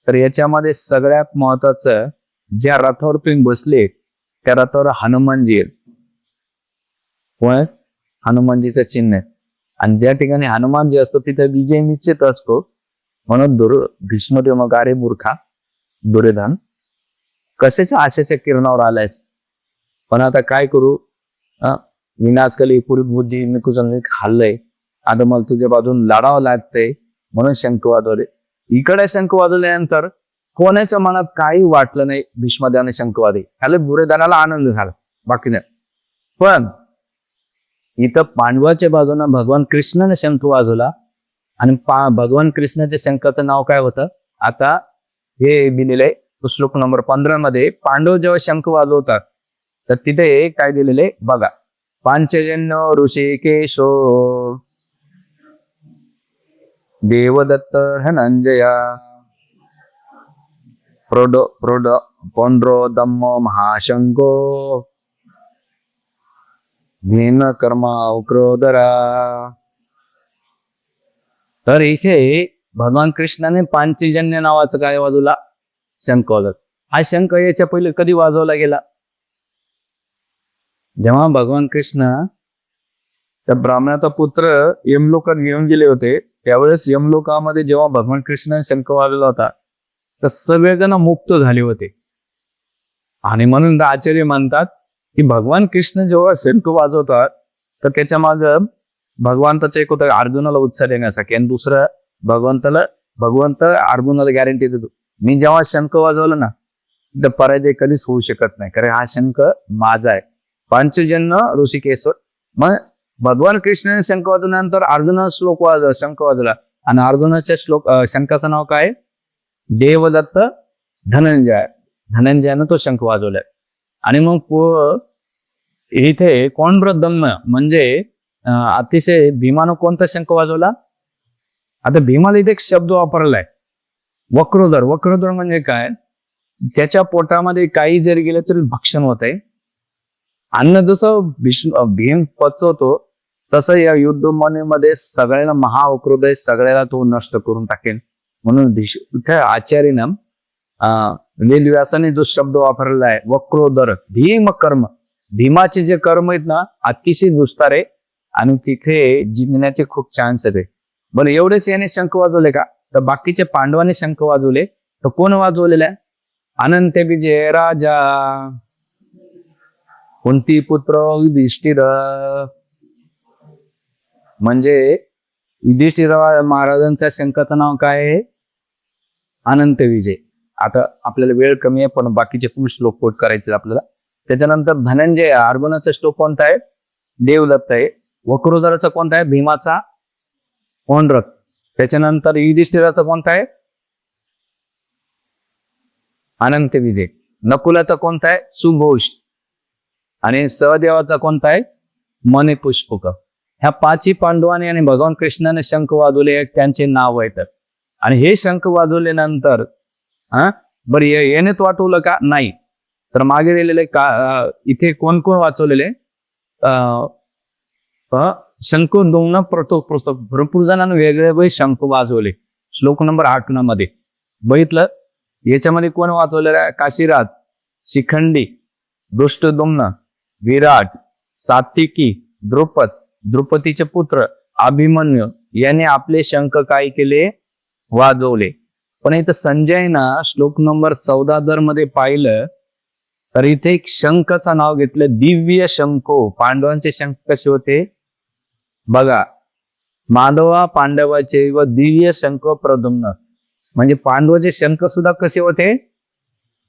तर याच्यामध्ये सगळ्यात महत्वाचं, ज्या रथावर तुम्ही बसले त्या रथावर हनुमानजी आहेत. कोण? हनुमानजीचं चिन्ह आहे. आणि ज्या ठिकाणी हनुमानजी असतो तिथे विजय निश्चित असतो. म्हणून भीष्मदेव मग अरे मूर्खा दुर्योधन, कशाच्या आशेच्या किरणावर आलायच, पण आता काय करू, विनाशकाली पुरी बुद्धी मी कुठं खाल्लंय, आता मला तुझ्या बाजून लढावं लागतंय, म्हणून शंख वाजवले. इकडे शंख वाजवल्यानंतर कोणाच्या मनात काही वाटलं नाही, भीष्मदेवाने शंख वाजवले, ह्याला दुर्योधनाला आनंद झाला, बाकी नाही. पण इथं पांडवाच्या बाजूने भगवान कृष्णाने शंख वाजवला, आणि भगवान कृष्णाच्या शंखाचं नाव काय होतं, आता हे दिलेलं आहे श्लोक नंबर 15 मध्ये. पांडव जेव्हा शंख वाजवतात तर तिथे काय दिलेले बघा, पांचजन्य ऋषिकेशो देवदत्त धनंजया पोंड्रो दम्मो महाशंको घेन कर्मा उक्रोदरा. तर इथे भगवान कृष्णाने पांचजन्य नावाचं काय वाजवला, शंख वाजवला. हा शंख याच्या पहिले कधी वाजवला गेला, जेव्हा भगवान कृष्ण त्या ब्राह्मणाचा पुत्र यमलोकात घेऊन गेले होते, त्यावेळेस यमलोकामध्ये जेव्हा भगवान कृष्णाने शंख वाजवला होता तर सगळेजण मुक्त झाले होते. आणि म्हणून आचार्य म्हणतात की भगवान कृष्ण जेव्हा शंख वाजवतात तर त्याच्या माग भगवंताचं एक होतं, अर्जुनाला उत्साह देण्यासाठी, आणि दुसरं भगवंत अर्जुनाला गॅरंटी देतो, मी जेव्हा शंख वाजवलं ना तर पराजय कधीच होऊ शकत नाही, कारण हा शंख माझा आहे. पंचजन्य ऋषिकेश्वर. मग भगवान कृष्णाने शंख वाजवल्यानंतर अर्जुनाचा शंख वाजवला, आणि अर्जुनाच्या शंखाचं नाव काय, देवदत्त धनंजयानं तो शंख वाजवलाय. आणि मग इथे कोण ब्रदम्य म्हणजे अतिशय भीमानं कोणता शंख वाजवला, आता भीमाला इथे एक शब्द वापरलाय, वक्रोदर. वक्रोदर म्हणजे काय, त्याच्या पोटामध्ये काही जरी गेलं तरी भक्षण होत आहे. अन्न जसं भीम पचवतो तसं या युद्धमध्ये सगळ्याला महावक्रोदय, सगळ्याला तो नष्ट करून टाकेल. म्हणून इथे आचार्यनं वेदव्यासाने जो शब्द वापरलेला आहे वक्रोदर, भीम कर्म, भीमाचे जे कर्म आहेत ना अतिशय दुस्तारे, आणि तिथे जिंकण्याचे खूप चान्स आहेत. बरं, एवढेच याने शंख वाजवले का, तर बाकीचे पांडवाने शंख वाजवले. तर कोण वाजवलेला आहे, अनंत विजय राजा कुंती पुत्र युधिष्ठिर, म्हणजे युधिष्ठिर महाराजांच्या शंखाचं नाव काय आहे, अनंत विजय. आता आपल्याला वेळ कमी आहे पण बाकीचे पण श्लोक कोट करायचे आपल्याला. त्याच्यानंतर धनंजय, अर्जुनाचा श्लोक कोणता आहे, देवदत्त आहे. वक्रोदराचा कोणता आहे, भीमाचा पौंड्रक. त्याच्यानंतर युधिष्ठिराचा कोणता आहे, अनंत विजय. नकुलाचा कोणता आहे, सुघोष. आणि सहदेवाचा कोणता आहे, मणिपुष्पक. ह्या पाचही पांडवाने आणि भगवान कृष्णाने शंख वाजवले, त्यांचे नाव आहेत. आणि हे शंख वाजवल्यानंतर बरं येणेच वाटवलं का, नाही, तर मागे दिलेले का इथे कोण कोण वाचवलेले, शंख दोन पुस्तक भरपूर जणांना वेगळे शंख वाजवले. श्लोक नंबर 8 मध्ये बघितलं, याच्यामध्ये कोण वाचवलेलं आहे, काशीराज, शिखंडी, दुष्टदुम्न, विराट, सात्विकी, द्रुपदीचे पुत्र अभिमन्यू याने आपले शंख काय केले, वाजवले. पण इथं संजयनं श्लोक नंबर 14 मध्ये पाहिलं तर इथे एक शंखाचं नाव घेतलं, दिव्य शंखो. पांडवांचे शंख कसे होते बघा, माधवा पांडवाचे व दिव्य शंख प्रद्युम्न, म्हणजे पांडवाचे शंख सुद्धा कसे होते,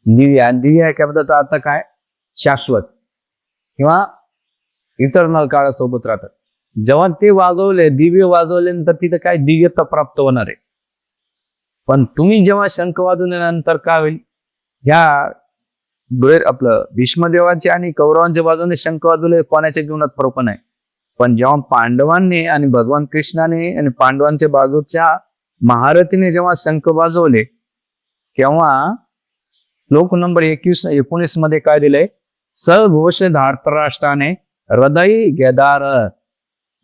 दिव्य. आणि दिव्य या शब्दाचा अर्थ काय, शाश्वत किंवा इतर काळासोबत राहतात. जेव्हा ते वाजवले, दिव्य वाजवल्यानंतर तिथं काय दिव्यता प्राप्त होणार आहे. पण तुम्ही जेव्हा शंख वाजवल्यानंतर काय होईल, ह्या आपलं भीष्मदेवाचे आणि कौरवांच्या बाजूने शंख वाजवले, कोणाच्या जीवनात फरक नाही. पण जेव्हा पांडवांनी आणि भगवान कृष्णाने आणि पांडवांच्या बाजूच्या महारथीने जेव्हा शंख वाजवले, तेव्हा श्लोक नंबर 19 मध्ये काय दिलंय? सघोष धार्तराष्ट्राने हृदय गेदार.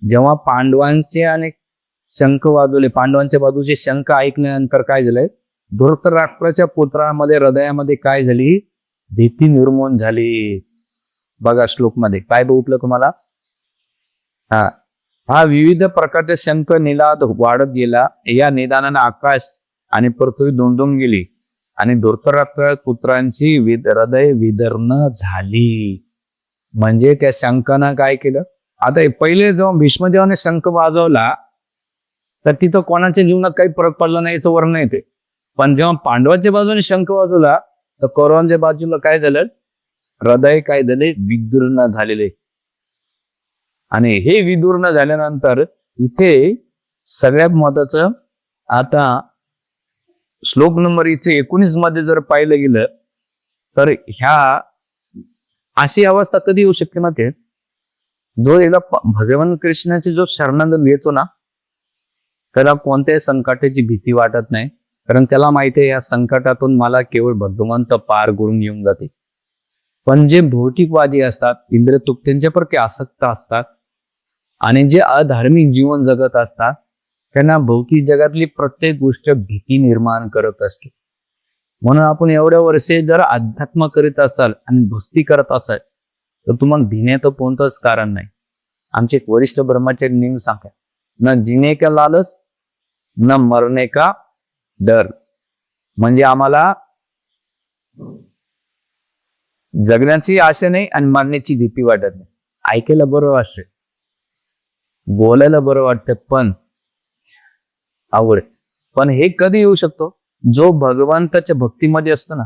जेव्हा पांडवांचे आणि शंख वाजवले, पांडवांच्या बाजूचे शंख ऐकल्यानंतर काय झालंय? धृतराष्ट्राच्या पुत्रामध्ये हृदयामध्ये काय झाली? भीती निर्माण झाली. बघा श्लोक मध्ये काय बघितलं तुम्हाला? हा विविध प्रकारचे शंख निनाद वाढत गेला. या निदानाने आकाश आणि पृथ्वी दोन गेली आणि धृतराष्ट्र पुत्रांची हृदय विदर्ण झाली. म्हणजे त्या शंखानं काय केलं? आता पहिले जेव्हा भीष्मदेवाने शंख वाजवला तर तिथं कोणाच्या जीवनात काही फरक पडला नाही याचं वर्णन येते. पण जेव्हा पांडवाच्या बाजूने शंख वाजवला तर कौरवांच्या बाजूला काय झालं? हृदय काय झाले? विदीर्ण झालेले. आणि हे विदीर्ण झाल्यानंतर इथे सगळ्यात महत्वाचं, आता श्लोक नंबर 19 मध्ये जर पाहिलं गेलं तर ह्या अशी अवस्था कधी येऊ शकते ना? ते जो एकदा भगवान कृष्णाची जो शरणागत घेतो ना त्याला कोणत्याही संकटाची भीती वाटत नाही, कारण त्याला माहिती आहे या संकटातून मला केवळ भगवंत पार करून घेऊन जाते. पण जे भौतिकवादी असतात, इंद्रिय तृप्तींच्याप्रती आसक्त असतात आणि जे अधार्मिक जीवन जगत असतात त्यांना भौतिक जगातली प्रत्येक गोष्ट भीती निर्माण करत असते. म्हणून आपण एवढ्या वर्षे जर अध्यात्म करीत असाल आणि भक्ती करत असाल तर तुम्हाला भिण्याचं कोणतंच कारण नाही. आमचे एक वरिष्ठ ब्रह्मचारी नेहमी सांगतात, न जिने का लालच न मरणे का डर. म्हणजे आम्हाला जगण्याची आशा नाही आणि मरण्याची भीती वाटत नाही. ऐकायला बरं वाटतंय, बोलायला बरं वाटतं, पण आवड. पण हे कधी येऊ शकतो? जो भगवंताच्या भक्तीमध्ये असतो ना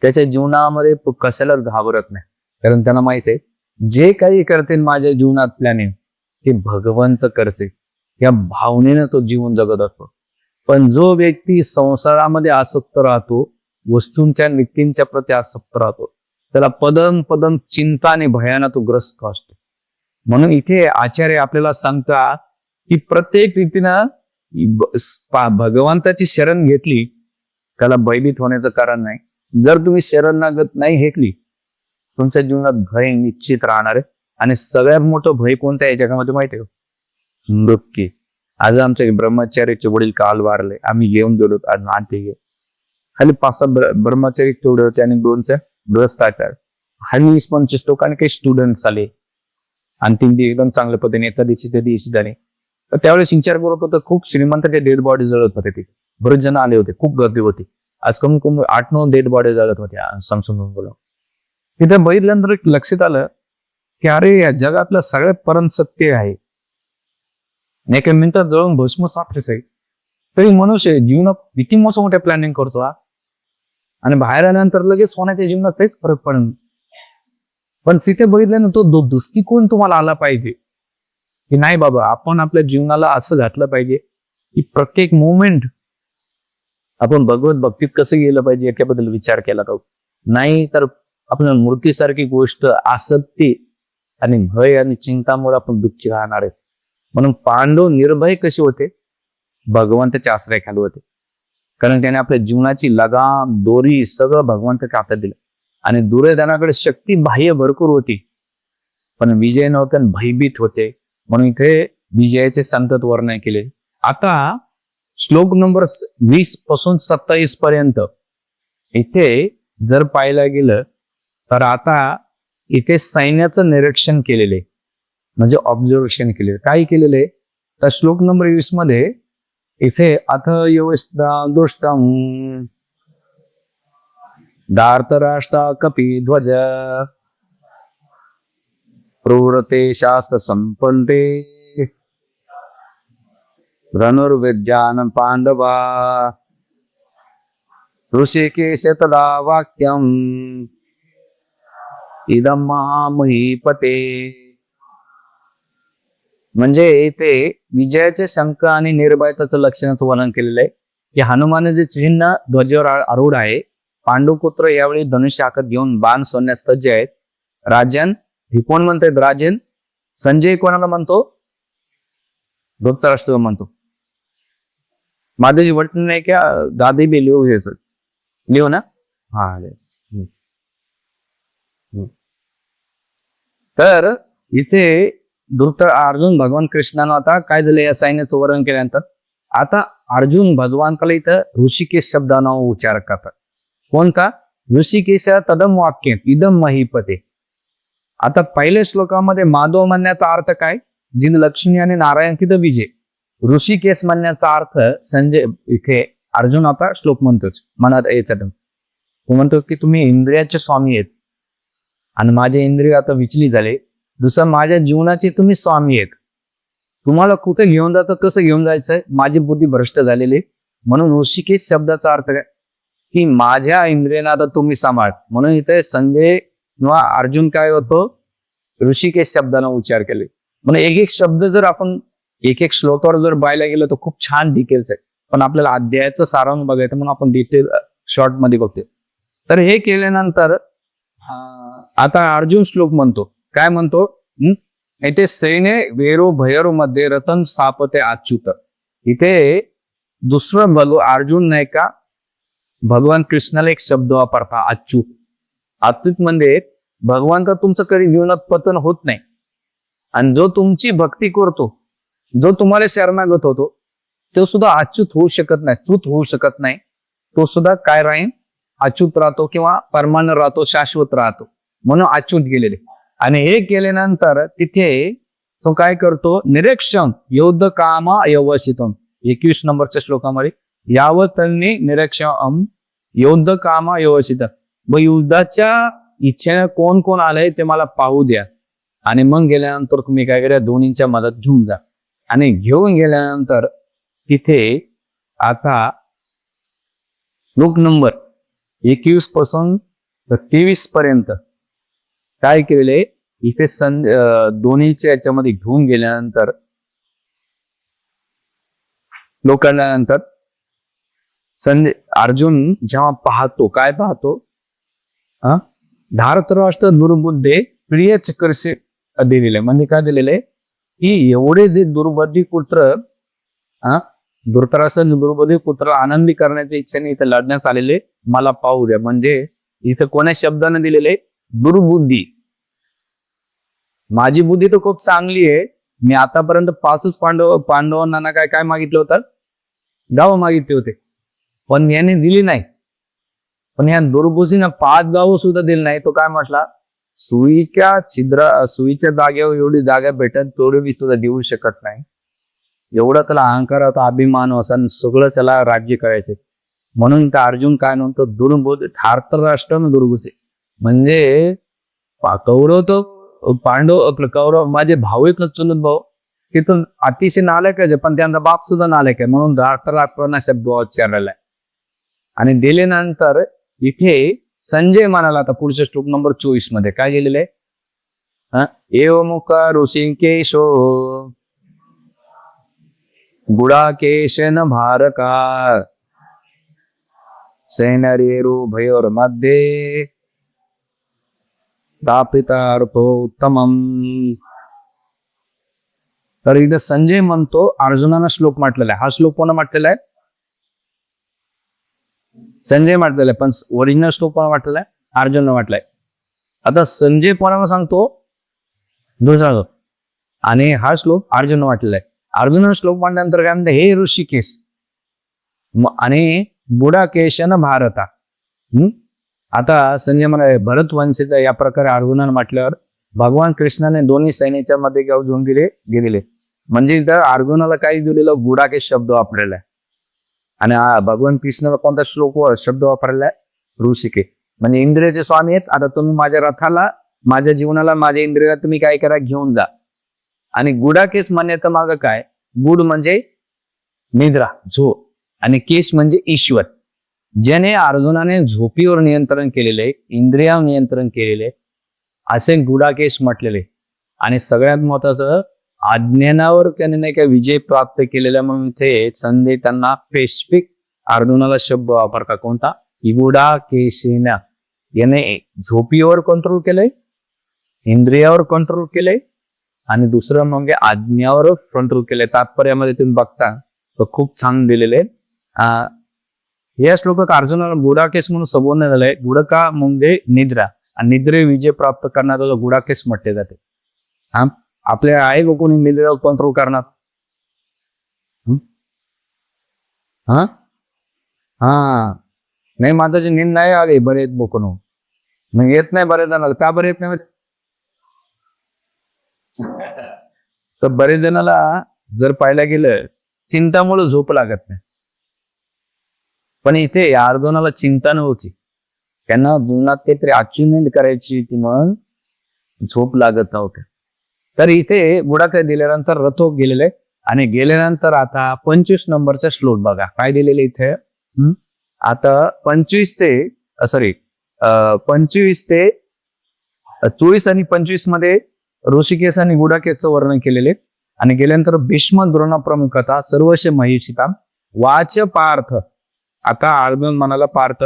त्याच्या जीवनामध्ये तो कशाला घाबरत नाही, कारण त्यांना माहिती आहे जे काही करते माझ्या जीवनात प्लॅनिंग ते भगवंत करते. या भावनेनं तो जीवन जगत असतो. पण जो व्यक्ती संसारामध्ये आसक्त राहतो, वस्तूंच्या व्यक्तींच्या प्रती आसक्त राहतो, त्याला पदम चिंता आणि भयानं तो ग्रस्त असतो. म्हणून इथे आचार्य आपल्याला सांगतात की प्रत्येक व्यक्तीनं भगवंताची शरण घेतली त्याला भयभीत होण्याचं कारण नाही. जर तुम्ही शरणागत नाही घेतली तुमच्या जीवनात भय निश्चित राहणार आहे. आणि सगळ्यात मोठं भय कोणतं आहे जगामध्ये माहिती आहे? मृत्यू. आज आमच्या ब्रह्मचार्याचे वडील काल वारले, आम्ही घेऊन गेलो नाते खाली 5-6 ब्रह्मचारी तेवढे होते आणि 2 ग्रस्त आहेत. खाली 20-25 लोक आणि काही स्टुडंट्स आले आणि 3 दिवस एकदम चांगल्या पद्धतीने एका दिवशी त्या दिवशी झाले. तर त्यावेळेस विचार करत होतं खूप श्रीमंताचे डेड बॉडी जळत होते. तिथे बरेच जण आले होते, खूप गर्दी होती. आज कमी 8-9 डेड बॉडी जळत होत्या समसून बोला. तिथे बघितल्यानंतर लक्षात आलं की अरे या जगातलं सगळ्यात परम सत्य आहे, एका मिनिटात जळून भस्म सापडेच आहे. तरी मनुष्य जीवनात किती मोठ्या प्लॅनिंग करतो हा, आणि बाहेर आल्यानंतर लगेच होण्याच्या जीवनात काहीच फरक पडत. पण तिथे बघितल्यानंतर तो दृष्टिकोन तुम्हाला आला पाहिजे की नाही बाबा आपण आपल्या जीवनाला असं घातलं पाहिजे की प्रत्येक मोमेंट आपण भगवत भक्तीत कसं गेलं पाहिजे याच्याबद्दल विचार केला पाहिजे. नाही तर आपल्या मृत्यूसारखी गोष्ट आसक्ती आणि भय आणि चिंतामुळे आपण दुःखी राहणार आहे. म्हणून पांडव निर्भय कसे होते? भगवंताच्या आश्रयाखाली होते, कारण त्याने आपल्या जीवनाची लगाम दोरी सगळं भगवंताच्या हातात दिलं. आणि दुर्योधनाकडे शक्ती बाह्य भरपूर होती पण विजय नव्हते आणि भयभीत होते. म्हणून इथे विजयाचे संतत वर्णन केले. आता श्लोक नंबर 20 पासून 27 पर्यंत इथे जर पाहायला गेलं तर आता इथे सैन्याचं निरीक्षण केलेले, म्हणजे ऑब्झर्वेशन केलेले. काय केलेले तर श्लोक नंबर 20 मध्ये इथे अथ व्यवस्था दुष्टम धार्तराष्ट्र कपी ध्वज प्रवृते शास्त्र संपन्ते धनुर्विद्यान पांडवा ऋषिकेश तदा वाक्यम इदम महामहीपते. म्हणजे इथे विजयाचे शंख आणि निर्भयताचं लक्षणाचं वर्णन केलेलं आहे की हनुमानाचे चिन्ह ध्वजावर आरूढ आहे. पांडुपुत्र यावेळी धनुष्य हातात घेऊन बाण सोडण्यास सज्ज आहेत. राजन हे कोण म्हणतात? राजन. संजय कोणाला म्हणतो? धृतराष्ट्र म्हणतो. माझ्याची वटन नाही क्या दादी बी लिहू हे सर लिहू ना. हा तर इथे अर्जुन भगवान कृष्णानं आता काय झालं या सैन्याचं वर्णन केल्यानंतर आता अर्जुन भगवानकडे इथं ऋषिकेश शब्दानं उच्चार करतात. कोण का? ऋषिकेश तदम वाक्य इदम महीपते. आता पहिल्या श्लोकामध्ये माधव म्हणण्याचा अर्थ काय? जिन लक्ष्मी आणि नारायण तिथं विजय. ऋषिकेश म्हणण्याचा अर्थ संजय इथे अर्जुन आता श्लोक म्हणतोच मनात यायचं तो म्हणतो की तुम्ही इंद्रियाचे स्वामी आहेत आणि माझे इंद्रिय आता विचलित झाले. दुसरं माझ्या जीवनाचे तुम्ही स्वामी आहेत. तुम्हाला कुठे घेऊन जातं कसं घेऊन जायचंय माझी बुद्धी भ्रष्ट झालेली. म्हणून ऋषिकेश शब्दाचा अर्थ काय की माझ्या इंद्रियांना आता तुम्ही सांभाळ. म्हणून इथे संजय किंवा अर्जुन काय होतो ऋषिकेश शब्दाने उच्चार केले. म्हणून एक एक शब्द जर आपण एक एक श्लोकावर जर बायला गेलो तर खूप छान डिटेल्स आहे. पण आपल्याला अध्यायाचं सारांश बघायचं म्हणून आपण डिटेल शॉर्ट मध्ये बघतो. तर हे केल्यानंतर आता अर्जुन श्लोक म्हणतो काय म्हणतो इथे सैन्य वेरो भैरो मध्ये रतन स्थापते अच्युत. इथे दुसरं अर्जुन नाही का भगवान कृष्णाला एक शब्द वापरता अच्युत. अच्युत म्हणजे भगवान का तुमचं कधी जीवनात पतन होत नाही आणि जो तुमची भक्ती करतो जो तुम्हाला शरणागत होतो तो सुद्धा अच्युत होऊ शकत नाही च्युत होऊ शकत नाही. तो सुद्धा काय राहील अच्युत राहतो किंवा परमानंद राहतो शाश्वत राहतो म्हणून अच्युत गेलेले. आणि हे केल्यानंतर तिथे तो काय करतो निरीक्षण योद्ध कामा यवसितम 21 नंबरच्या श्लोकामध्ये यावत त्यांनी निरीक्षण योद्ध कामा यवसित. व युद्धाच्या इच्छेने कोण कोण आलंय ते मला पाहू द्या आणि मग गेल्यानंतर तुम्ही काय करा दोन्हींच्या मदत घेऊन जा. आणि घेऊन गेल्यानंतर तिथे आता श्लोक नंबर 21 पासून 23 पर्यंत काय केलेले इथे दोन्हीच्या याच्यामध्ये घेऊन गेल्यानंतर लोकांनंतर अर्जुन जेव्हा पाहतो काय पाहतो धारतराष्ट्र दुर्बुद्धे प्रिय चक्रसे दिलेले. म्हणजे काय दिलेले की एवढे जे दुर्बुद्धी पुत्र धृतराष्ट्र दुर्बुद्धी पुत्र आनंदी करण्याच्या इच्छेने इथे लढण्यास आलेले मला पाहू द्या. म्हणजे इथं कोण्या शब्दाने दिलेले दुर्बुद्धी. माझी बुद्धी तर खूप चांगली आहे. मी आतापर्यंत 5 पांडवांना काय काय मागितलं होतं गाव मागितले होते पण याने दिली नाही. पण या दुर्बुद्धीनं 5 गाव सुद्धा दिली नाही. तो काय म्हटला सुईच्या जागेवर एवढी जागा भेटत तेवढी मी सुद्धा देऊ शकत नाही. एवढा त्याला अहंकार होता अभिमान होता सगळं त्याला राज्य करायचे. म्हणून त्या अर्जुन काय म्हणतो दुर्बुद्ध धार्तराष्ट्र दुर्बुद्धे. म्हणजे कौरव तो कौरव माझे भाऊ एक चुलत भाऊ तिथून अतिशय नालायक आहे पण त्यांचा बाप सुद्धा नालायक आहे म्हणून धार्तराष्ट्र शब्द उच्चारलेला आहे. आणि दिल्यानंतर इथे संजय म्हणाला आता पुढच्या श्लोक नंबर 24 मध्ये काय गेलेलं आहे एवमुख ऋषिकेशो गुडाकेशन भारका सैनरेरु भयोर मध्ये उत्तमम. तर इथं संजय म्हणतो अर्जुनानं श्लोक म्हटलेला आहे. हा श्लोक कोणा म्हटलेला आहे संजय म्हटलेला आहे पण ओरिजिनल श्लोक कोणा म्हटलेला आहे अर्जुननं म्हटलाय. आता संजय कोणाला सांगतो दुसरा आणि हा श्लोक अर्जुन म्हटलेला आहे. अर्जुन श्लोक म्हटल्यानंतर काय म्हणते हे ऋषिकेश आणि बुडाकेशन भारता. आता संजय म्हणाले भरत वंशीचा या प्रकारे अर्जुनानं म्हटल्यावर भगवान कृष्णाने दोन्ही सैन्याच्या मध्ये घेऊन गेलेले. म्हणजे इथं अर्जुनाला काही दिलेलं गुडाकेश शब्द वापरलेला आहे आणि भगवान कृष्णाला कोणता शब्द वापरलेला आहे ऋषिकेश. म्हणजे इंद्रियाचे स्वामी आहेत. आता तुम्ही माझ्या रथाला माझ्या जीवनाला माझ्या इंद्रियाला तुम्ही काय करा घेऊन जा. आणि गुडाकेश म्हणण्याचं मागं काय गुड म्हणजे निद्रा झोप आणि केश म्हणजे ईश्वर. ज्याने अर्जुनाने झोपीवर नियंत्रण केलेले इंद्रियावर नियंत्रण केलेले असे गुडाकेश म्हटलेले. आणि सगळ्यात महत्वाचं अज्ञानावर त्याने नाही का विजय प्राप्त केलेला म्हणून इथे संजय त्यांना स्पेसिफिक अर्जुनाला शब्द वापरता कोणता गुडाकेशेना. याने झोपीवर कंट्रोल केलंय इंद्रियावर कंट्रोल केलंय आणि दुसरं म्हणजे आज्ञावर कंट्रोल केलंय. तात्पर्यामध्ये तुम्ही बघता तर खूप छान दिलेले या श्लोकात अर्जुनाला गुडाकेश म्हणून संबोधण्यात आलंय. गुडका म्हणजे निद्रा, आणि निद्रे विजय प्राप्त करण्याला गुडाकेश म्हटले जाते. हा, आपल्या आहे का कोणी निद्रेवर कंट्रोल करणार? हा हा नाही, माताची नींद नाही आली बरे येत बोकून, मग येत नाही बरेच जणाला. का बरे येत नाही? तर बरेच जणाला जर पाहायला गेलं चिंतामुळे झोप लागत नाही. पण इथे अर्जुनाला चिंता नव्हती, त्यांना जीवनात काहीतरी अचिव्हमेंट करायची की मग झोप लागत नव्हती. तर इथे गुडाकेश दिल्यानंतर रथो गेलेले, आणि गेल्यानंतर आता 25 नंबरचा श्लोक बघा काय दिलेले इथे. आता 25 ते 24 आणि 25 मध्ये ऋषिकेश आणि गुडाकेशचं वर्णन केलेले. आणि गेल्यानंतर भीष्म द्रोण प्रमुखता सर्वश महिषिता वाच पार्थ. आता अर्जुन म्हणाला पार्थ,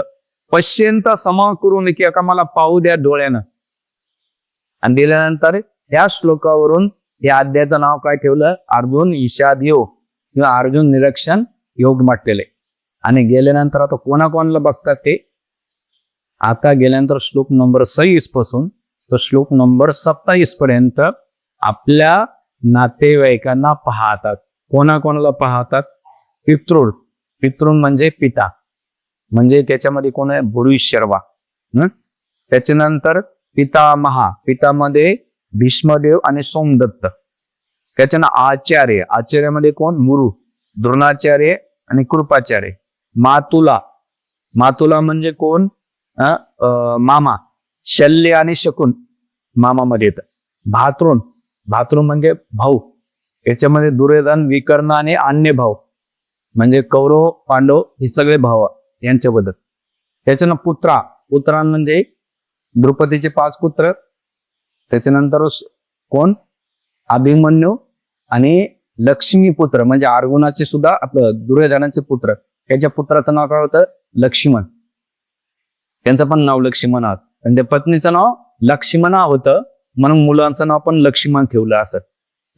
पश्यंत सम करून की का मला पाहू द्या डोळ्यानं. आणि दिल्यानंतर या श्लोकावरून या अध्यायाचं नाव काय ठेवलं? अर्जुन ईशाद योग किंवा अर्जुन निरीक्षण योग म्हटलेले. आणि गेल्यानंतर आता कोणाकोणाला बघतात ते, आता गेल्यानंतर श्लोक नंबर 26 पासून तर श्लोक नंबर 27 पर्यंत आपल्या नातेवाईकांना पाहतात. कोणाकोणाला पाहतात? पितृ. पितृ म्हणजे पिता, म्हणजे त्याच्यामध्ये कोण आहे? भूरिश्रवा. त्याच्यानंतर पितामहा, पितामध्ये भीष्मदेव आणि सोमदत्त. त्याच्यानं आचार्य, आचार्यामध्ये कोण? मुरु, द्रोणाचार्य आणि कृपाचार्य. मातुला, मातुला म्हणजे कोण? मामा, शल्य आणि शकुन मामामध्ये येतं. भातृन, भातृन म्हणजे भाऊ, याच्यामध्ये दुर्योधन, विकर्ण आणि अन्य भाऊ म्हणजे कौरव पांडव हे सगळे भाव यांच्याबद्दल. त्याच्यानं पुत्रा, पुत्रा म्हणजे द्रौपदीचे 5 पुत्र. त्याच्यानंतर कोण? अभिमन्यू आणि लक्ष्मीपुत्र म्हणजे अर्जुनाचे सुद्धा आपलं दुर्योधनाचे पुत्र. त्याच्या पुत्राचं नाव काय होतं? लक्ष्मण. त्यांचं पण नाव लक्ष्मण होतं, आणि त्या पत्नीचं नाव लक्ष्मणा होतं, म्हणून मुलांचं नाव पण लक्ष्मण ठेवलं असं.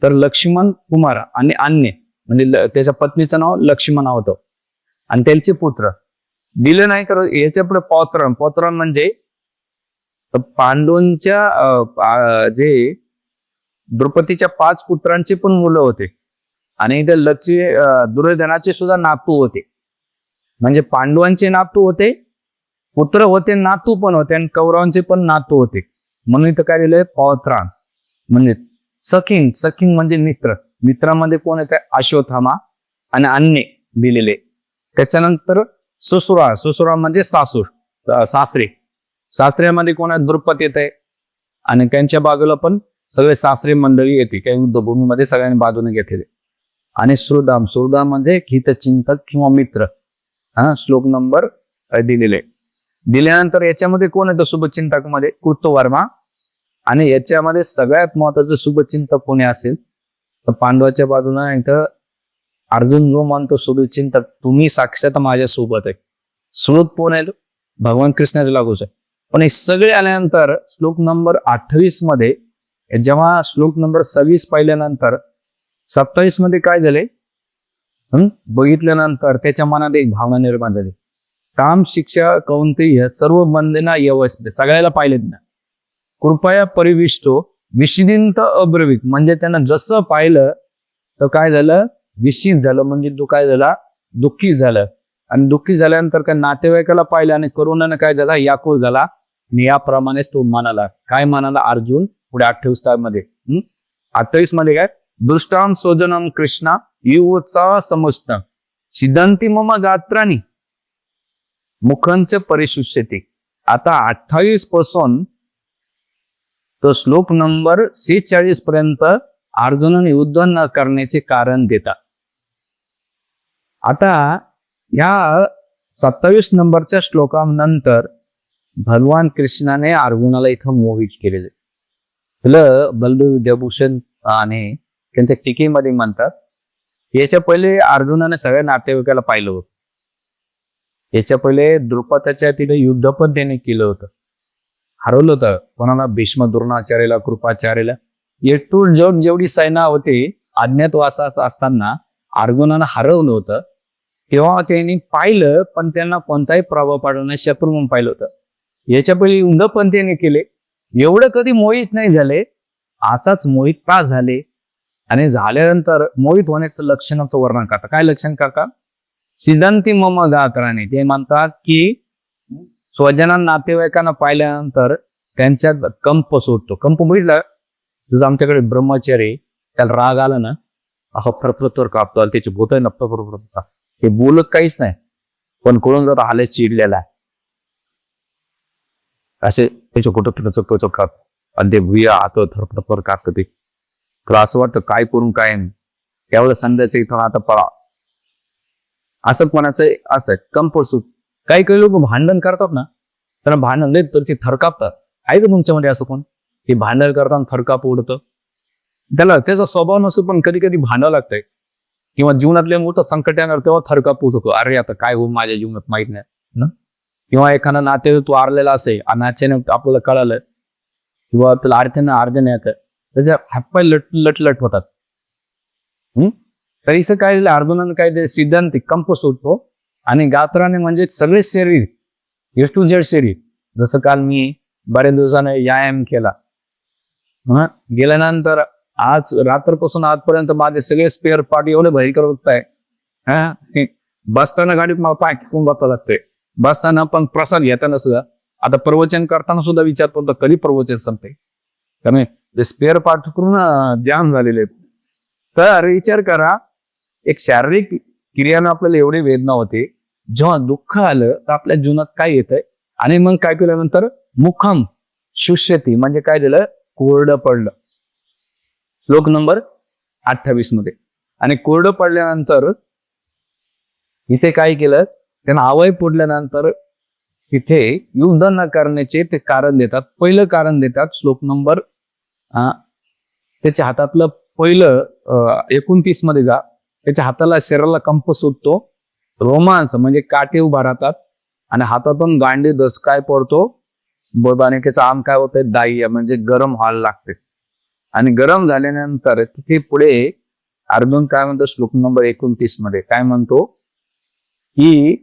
तर लक्ष्मण कुमार आणि अन्य म्हणजे त्याच्या पत्नीचं नाव लक्ष्मणा होतं, आणि त्यांचे पुत्र दिले नाही. तर याच्या पुढे पौत्रान, पौत्रान म्हणजे पांडवांच्या जे द्रौपदीच्या 5 पुत्रांचे पण मुलं होते, आणि ते दुर्योधनाचे सुद्धा नातू होते. म्हणजे पांडवांचे नातू होते, पुत्र होते, नातू पण होते, आणि कौरवांचे पण नातू होते. म्हणून इथं काय दिलंय? पौत्रान म्हणजे सखिंग. सखिंग म्हणजे मित्र. मित्रामध्ये कोण येते? अश्वत्थामा आणि अन्य दिलेले. त्याच्यानंतर ससुरा, ससुरा म्हणजे सासूर, सासरे. सासऱ्यामध्ये कोण आहे? द्रुपद येते, आणि त्यांच्या बाजूला पण सगळे सासरे मंडळी येते, काही युद्धभूमीमध्ये सगळ्यांनी बाजूने घेतलेले. आणि श्रुदाम, श्रुदाम म्हणजे हितचिंतक किंवा मित्र. हा श्लोक नंबर दिलेले. दिल्यानंतर याच्यामध्ये कोण येतं? शुभचिंतक मध्ये कृतवर्मा. आणि याच्यामध्ये सगळ्यात महत्वाचं शुभचिंतक कोणी असेल तर पांडवाच्या बाजूला इथं अर्जुन जो म्हणतो शुभचिंतक, तुम्ही साक्षात माझ्या सोबत आहे. श्रोत कोण आहे? भगवान कृष्णाचे लागूच आहे. पण हे सगळे आल्यानंतर श्लोक नंबर 28 मध्ये जेव्हा श्लोक नंबर 26 पाहिल्यानंतर 27 मध्ये काय झाले बघितल्यानंतर त्याच्या मनात एक भावना निर्माण झाली. काम, शिक्षा, कौंतेय सर्व बंधना व्यवस्थित सगळ्याला पाहिलेत ना. कृपया परिविष्टो विषिदिंत अब्रवीत म्हणजे त्यांना जसं पाहिलं तर काय झालं? विषित झालं, म्हणजे तो काय झाला? दुःखी झालं. आणि दुःखी झाल्यानंतर काय नातेवाईकाला पाहिलं, आणि करुणाने काय झाला? याकुळ झाला. आणि याप्रमाणेच तो म्हणाला. काय म्हणाला अर्जुन? पुढे 28 मध्ये 28 मध्ये काय? दृष्टाम सोजनम कृष्णा युवचा समस्त सिद्धांती मम गात्रानी मुखंच परिशुष्यते. आता 28 पासून तो श्लोक नंबर 46 पर्यंत अर्जुनाने युद्ध न करण्याचे कारण देतात. आता या 27 नंबरच्या श्लोकानंतर भगवान कृष्णाने अर्जुनाला इथं मोहित केलेले. बलदेव विद्याभूषण आणि त्यांच्या टीकेमध्ये म्हणतात, याच्या पहिले अर्जुनाने सगळ्या नातेवाईकाला पाहिलं होतं. याच्या पहिले द्रुपदाच्या तिथे युद्ध पण त्याने केलं होतं, हरवलं होतं. कोणाला? भीष्म, द्रोणाचार्याला, कृपाचार्याला. येटून जेवढी सेना होती अज्ञातवासात असताना अर्जुनानं हरवलं होतं. तेव्हा त्यांनी पाहिलं, पण त्यांना कोणताही प्रभाव पडला नाही, शत्रू म्हणून पाहिलं होतं. याच्या पहिले युद्ध पण त्यांनी केले, एवढं कधी मोहित नाही झाले. असाच मोहित का झाले आणि झाल्यानंतर मोहित होण्याचं लक्षणाचं वर्णन करतात. काय लक्षण करतात? सिद्धांती मम गात्राने ते म्हणतात की स्वजनांना नातेवाईकांना पाहिल्यानंतर त्यांच्यात कंप सुटतो. कंप बघितलं, जसं आमच्याकडे ब्रह्मचारी, त्याला राग आला ना, फरफरतर कापतो आणि त्याची भूत नप्प फरफरतात. हे बोलत काहीच नाही, पण कोण जर आले चिडलेला आहे असे त्याच्या कुठं खात आणि ते भुया हात थरफर कापत. ते तुला असं वाटतं काय करून काय नाही, त्यावेळेस संध्याचं इथं आता पळा, असं कोणाचं असं कंप सूट. काही काही लोक भांडण करतात ना, त्यांना भांडण देत तर ते थरकापतात. आहे का तुमच्यामध्ये असं कोण ते भांडण करताना थरकाप उडतं? त्याला त्याचा स्वभाव नसतो, पण कधी कधी भांडावं लागतंय किंवा जीवनातले मोठं संकट येणार तेव्हा थरकाप होतो. अरे आता काय होऊ माझ्या जीवनात माहित नाही ना. किंवा एखादा नाते तू आरलेला असेल आणि अचानक आपल्याला कळालं किंवा त्याला अर्ध्याने येतं, त्याच्या हातपाय लटलट होतात. तर इथं काय दिलं अर्जुनानं, काय दिलं सिद्धांतिक कंप सुटतो आणि गात्राने म्हणजे सगळे शरीर, ए टू झेड शरीर. जसं काल मी बऱ्याच दिवसाने व्यायाम केला, गेल्यानंतर आज रात्रपासून आजपर्यंत माझे सगळे स्पेअर पार्ट एवढे भयंकर होत आहे. बसताना गाडीत मला पाय टिकून बसावं लागतंय, बसताना पण प्रसाद घेताना सुद्धा, आता प्रवचन करताना सुद्धा विचार करतो कधी प्रवचन संपते, कारण ते स्पेअर पार्ट करून जाम झालेले. तर विचार करा, एक शारीरिक क्रियानं आपल्याला एवढी वेदना होते. जेव्हा दुःख आलं तर आपल्या जीवनात काय येतंय, आणि मग काय केल्यानंतर मुखम शुष्यती म्हणजे काय दिलं, कोरडं पडलं. श्लोक नंबर 28 मध्ये. आणि कोरडं पडल्यानंतर इथे काय केलं, त्यांना आवय फोडल्यानंतर तिथे युद्ध न करण्याचे ते कारण देतात. पहिलं कारण देतात श्लोक नंबर त्याच्या हातातलं पहिलं 29 मध्ये का, त्याच्या हाताला शरीराला कंप सुटतो, रोमांस म्हणजे काटे उभा राहतात आणि हातातून गांडी दसकाय पडतो, बोबानिकेचं आम काय होतंय, दाह्य म्हणजे गरम व्हायला लागते. आणि गरम झाल्यानंतर तिथे पुढे अर्जुन काय म्हणतो श्लोक नंबर 29 मध्ये, काय म्हणतो की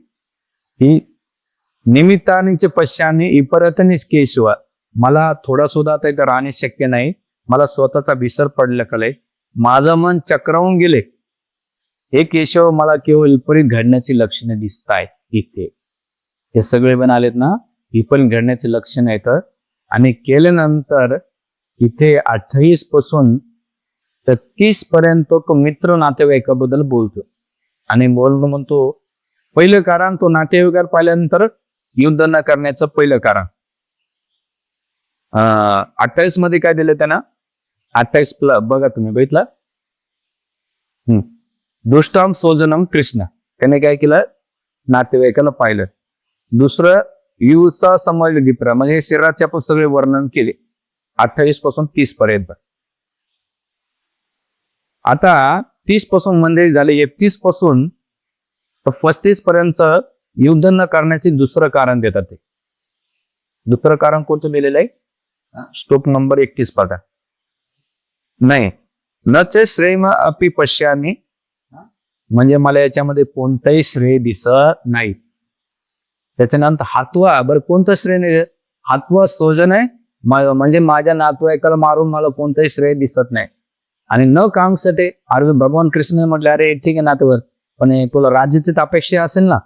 निमित्तानीचे पश्चाने इपरतनीच केशव, मला थोडा सुद्धा आता इथं राहणे शक्य नाही, मला स्वतःचा विसर पडला कले, माझं मन चक्रावून गेले, हे केशव मला केवळ विपरीत घडण्याची लक्षणे दिसत आहेत. इथे हे सगळे पण आलेत ना, विपरीत घडण्याचे लक्षण आहेत. आणि केल्यानंतर इथे 28 पासून तर 30 पर्यंत तो मित्र नातेवाईकाबद्दल बोलतो आणि बोलतो म्हणतो पहिलं कारण, तो नातेवाईकाला पाहिल्यानंतर युद्ध न करण्याचं पहिलं कारण. 28 मध्ये काय दिलं त्यांना, 28 बघा तुम्ही बघितलं, दुष्टम सोजनम कृष्ण, त्याने काय केलं, नातेवाईकाला पाहिलं. दुसरं युचा समज विप्रा म्हणजे शरीराचे आपण सगळे वर्णन केले 28 पासून 30 पर्यंत. आता 30 पासून म्हणजे झाले 31 पासून 35 पर्यंत युद्ध न करण्याचे दुसरं कारण देतात. ते दुसरं कारण कोणतं दिलेलं आहे, श्लोक नंबर 31 पाहता. नाही नच श्रेय अपि पश्यामी, म्हणजे मला याच्यामध्ये कोणतंही श्रेय दिसत नाही. त्याच्यानंतर हातवा, बरं कोणतं श्रेय नाही, हातवा सोजन आहे म्हणजे माझ्या नातवाईकाला मारून मला कोणतंही श्रेय दिसत नाही. आणि न कांक्षते, अर्जुन भगवान कृष्ण म्हटले अरे ठीक आहे नातवर, पण तुला राज्याची अपेक्षा असेल ना,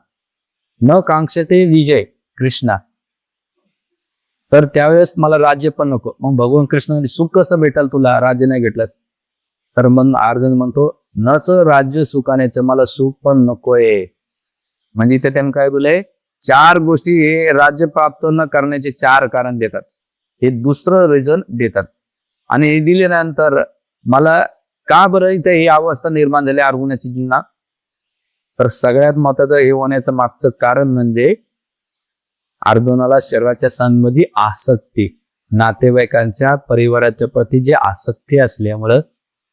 न कांक्षते विजय कृष्णा, तर त्यावेळेस मला राज्य पण नको. मग भगवान कृष्ण म्हणजे सुख कसं भेटल तुला, राज्य नाही घेतलं तर. मग अर्जुन म्हणतो नच राज्य सुखानेच, मला सुख पण नकोय. म्हणजे इथे त्यांनी काय बोलले, 4 गोष्टी हे राज्य प्राप्त न करण्याचे 4 कारण देतात, हे दुसरं रिझन देतात. आणि हे दिल्यानंतर मला का बरं इथे ही अवस्था निर्माण झाली अर्जुनाची जीवनात, तर सगळ्यात महत्वाचं हे होण्याचं मागचं कारण म्हणजे अर्जुनाला शरीराच्या संबंधी आसक्ती, नातेवाईकांच्या परिवाराच्या प्रती जे आसक्ती असल्यामुळं,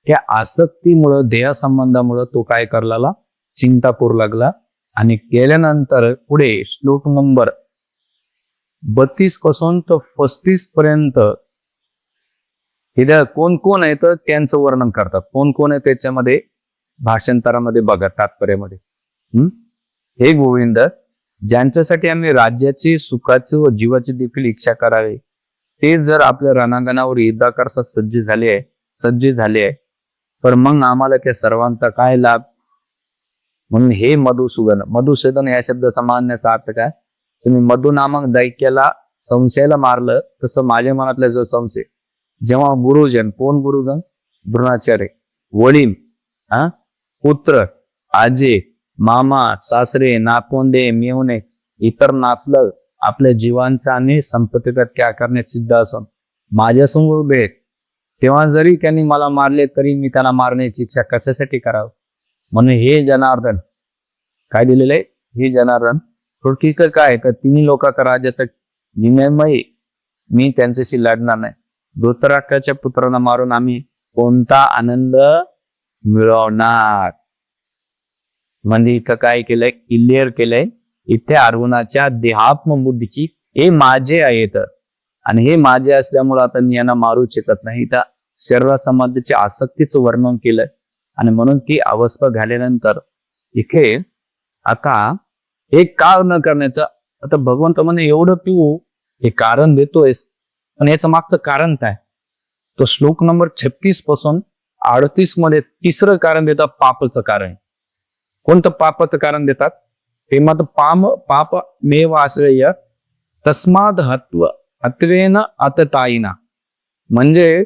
त्या आसक्तीमुळं देह संबंधामुळं तो काय करला, चिंता करू लागला. आणि केल्यानंतर पुढे श्लोक नंबर 32 पासून तर 35 पर्यंत इथं कोण कोण आहे तर त्यांचं वर्णन करतात. कोण कोण आहे त्याच्यामध्ये भाषांतरामध्ये बघा, तात्पर्यामध्ये हे गोविंद, ज्यांच्यासाठी आम्ही राज्याची, सुखाची व जीवाची देखील इच्छा करावी, ते जर आपल्या रणांगणावर युद्धाकरता सज्ज झाले आहे, तर मग आम्हाला त्या सर्वांचा काय लाभ? म्हणून हे मधुसूदन या शब्दाचा मानण्याचा अर्थ काय? तुम्ही मधु नामक दैत्याला, संशयाला मारलं, तसं माझ्या मनातला जो संशय, जेव्हा गुरुजन, कोण गुरुजन? द्रोणाचार्य, वडील, पुत्र, आजे, मामा, सासरे, नातवंडे, मेवणे, इतर नातलग आपल्या जीवांचा आणि संपत्तीचा त्याग करण्यात सिद्ध असून माझ्यासमोर उभे आहेत, तेव्हा जरी त्यांनी मला मारले तरी मी त्यांना मारण्याची इच्छा कशासाठी करावं? म्हणून हे जनार्दन काय दिलेलं आहे? हे जनार्दन थोडक्यात काय तर तिन्ही लोकांचा राज्याचा नियमही मी त्यांच्याशी लढणार नाही. धृतराष्ट्राच्या पुत्रांना मारून आम्ही कोणता आनंद मिळवणार? म्हणजे इथं काय केलंय? क्लिअर केलंय इथे अर्जुनाच्या देहात्म बुद्धीची हे माझे आहेत आणि हे माझे असल्यामुळे आता मी यांना मारू शकत नाही. इथं शरीरासंबंधीच्या आसक्तीचं वर्णन केलंय आणि म्हणून ती अवस्था झाल्यानंतर इथे आता हे का न करण्याचं, आता भगवंत म्हणे एवढं तू हे कारण देतोयस, पण याचं मागचं कारण काय? तो श्लोक नंबर 36 पासून 38 मध्ये तिसरं कारण देतात, पापाचं कारण. कोणतं पापाचं कारण देतात? ते मत पाप मेव आश्रय तस्माद हत्वेन अतताईना. म्हणजे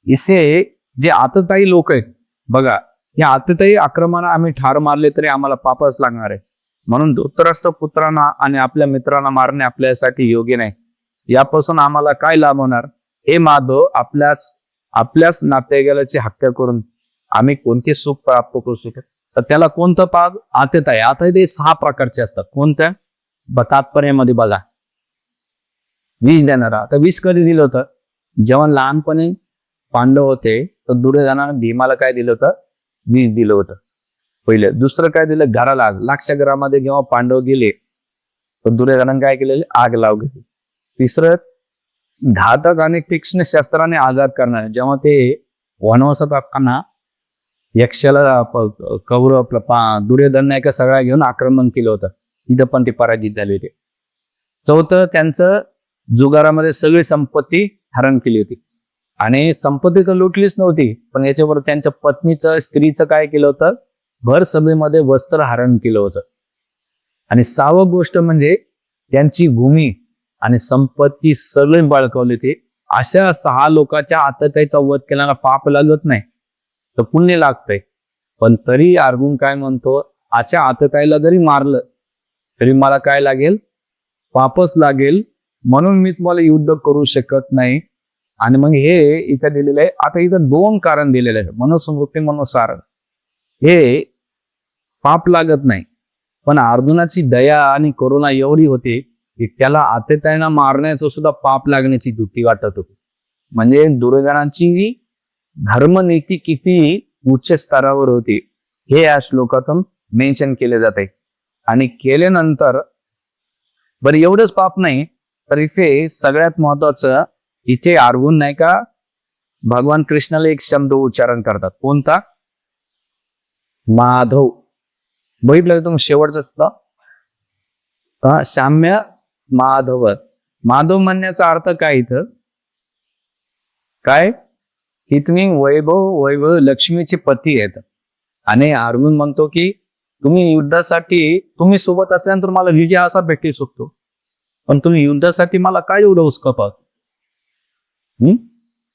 इथे जे आतताई लोक आहेत बघा, या आतताई आक्रमणाला आम्ही ठार मारले तरी आम्हाला पापच लागणार आहे. म्हणून धृतराष्ट्र पुत्रांना आणि आपल्या मित्रांना मारणे आपल्यासाठी योग्य नाही. यापासून आम्हाला काय लाभ होणार? हे माधव, आपल्याच नातेवाईकाची हत्या करून आम्ही कोणते सुख प्राप्त करू शकतो? तर त्याला कोणतं पाप? आतताई. आता ते 6 प्रकारचे असतात. कोणत्या? तात्पर्यामध्ये बघा, विष देणारा. आता विष कधी दिलं होतं? जेव्हा लहानपणी पांडव होते तर दुर्योधनाने भीमाला काय दिलं होतं? विष दिलं होतं पहिलं. दुसरं काय दिलं? घराला आग. लाक्षागृहामध्ये जेव्हा पांडव गेले तर दुर्योधनाने काय केलेले? आग लावू घेतली. तिसरं घातक आणि तीक्ष्ण शस्त्राने आघात करणार. जेव्हा ते वनवासात असताना यक्षाला कौरव दुर्योधन नाही का सगळ्या घेऊन आक्रमण केलं होतं, तिथं पण ते पराजित झाले होते. चौथं, त्यांचं जुगारामध्ये सगळी संपत्ती हरण केली होती आणि संपत्ती तर लुटलीच नव्हती, पण याच्यावर त्यांच्या पत्नीचं, स्त्रीचं काय केलं होतं? भर सभेमध्ये वस्त्र हरण केलं होतं. आणि 6वी गोष्ट म्हणजे त्यांची भूमी आणि संपत्ती सगळे बळकावली होती. अशा 6 लोकांच्या आतताईचा वध केल्याला पाप लागत नाही तर पुण्य लागतंय. पण तरी अर्जुन काय म्हणतो? आच्या आतताईला जरी मारलं तरी मला काय लागेल? पापच लागेल. म्हणून मी तुम्हाला युद्ध करू शकत नाही. आणि मग हे इथं दिलेलं आहे. आता इथं 2 कारण दिलेले आहे. मनुस्मृती मनुसार हे पाप लागत नाही, पण अर्जुनाची दया आणि करुणा एवढी होती की त्याला आतताईंना मारण्याचं सुद्धा पाप लागण्याची भीती वाटत होती. म्हणजे दुर्योधनाची धर्मनीती किती उच्च स्तरावर होती हे या श्लोकातून मेन्शन केले जाते. आणि केल्यानंतर बरं एवढंच पाप नाही तर इथे सगळ्यात महत्वाचं, इथे अर्जुन नाही का भगवान कृष्णाला एक शब्द उच्चारण करतात. कोणता? माधव. बघितलं तुम्ही शेवटचं साम्य माधव. माधव म्हणण्याचा अर्थ काय इथं? काय की तुम्ही वैभव लक्ष्मीचे पती आहेत. आणि अर्जुन म्हणतो की तुम्ही युद्धासाठी तुम्ही सोबत असल्यानंतर मला विजय असा भेटू शकतो, पण तुम्ही युद्धासाठी मला काय एवढं उस्कपात?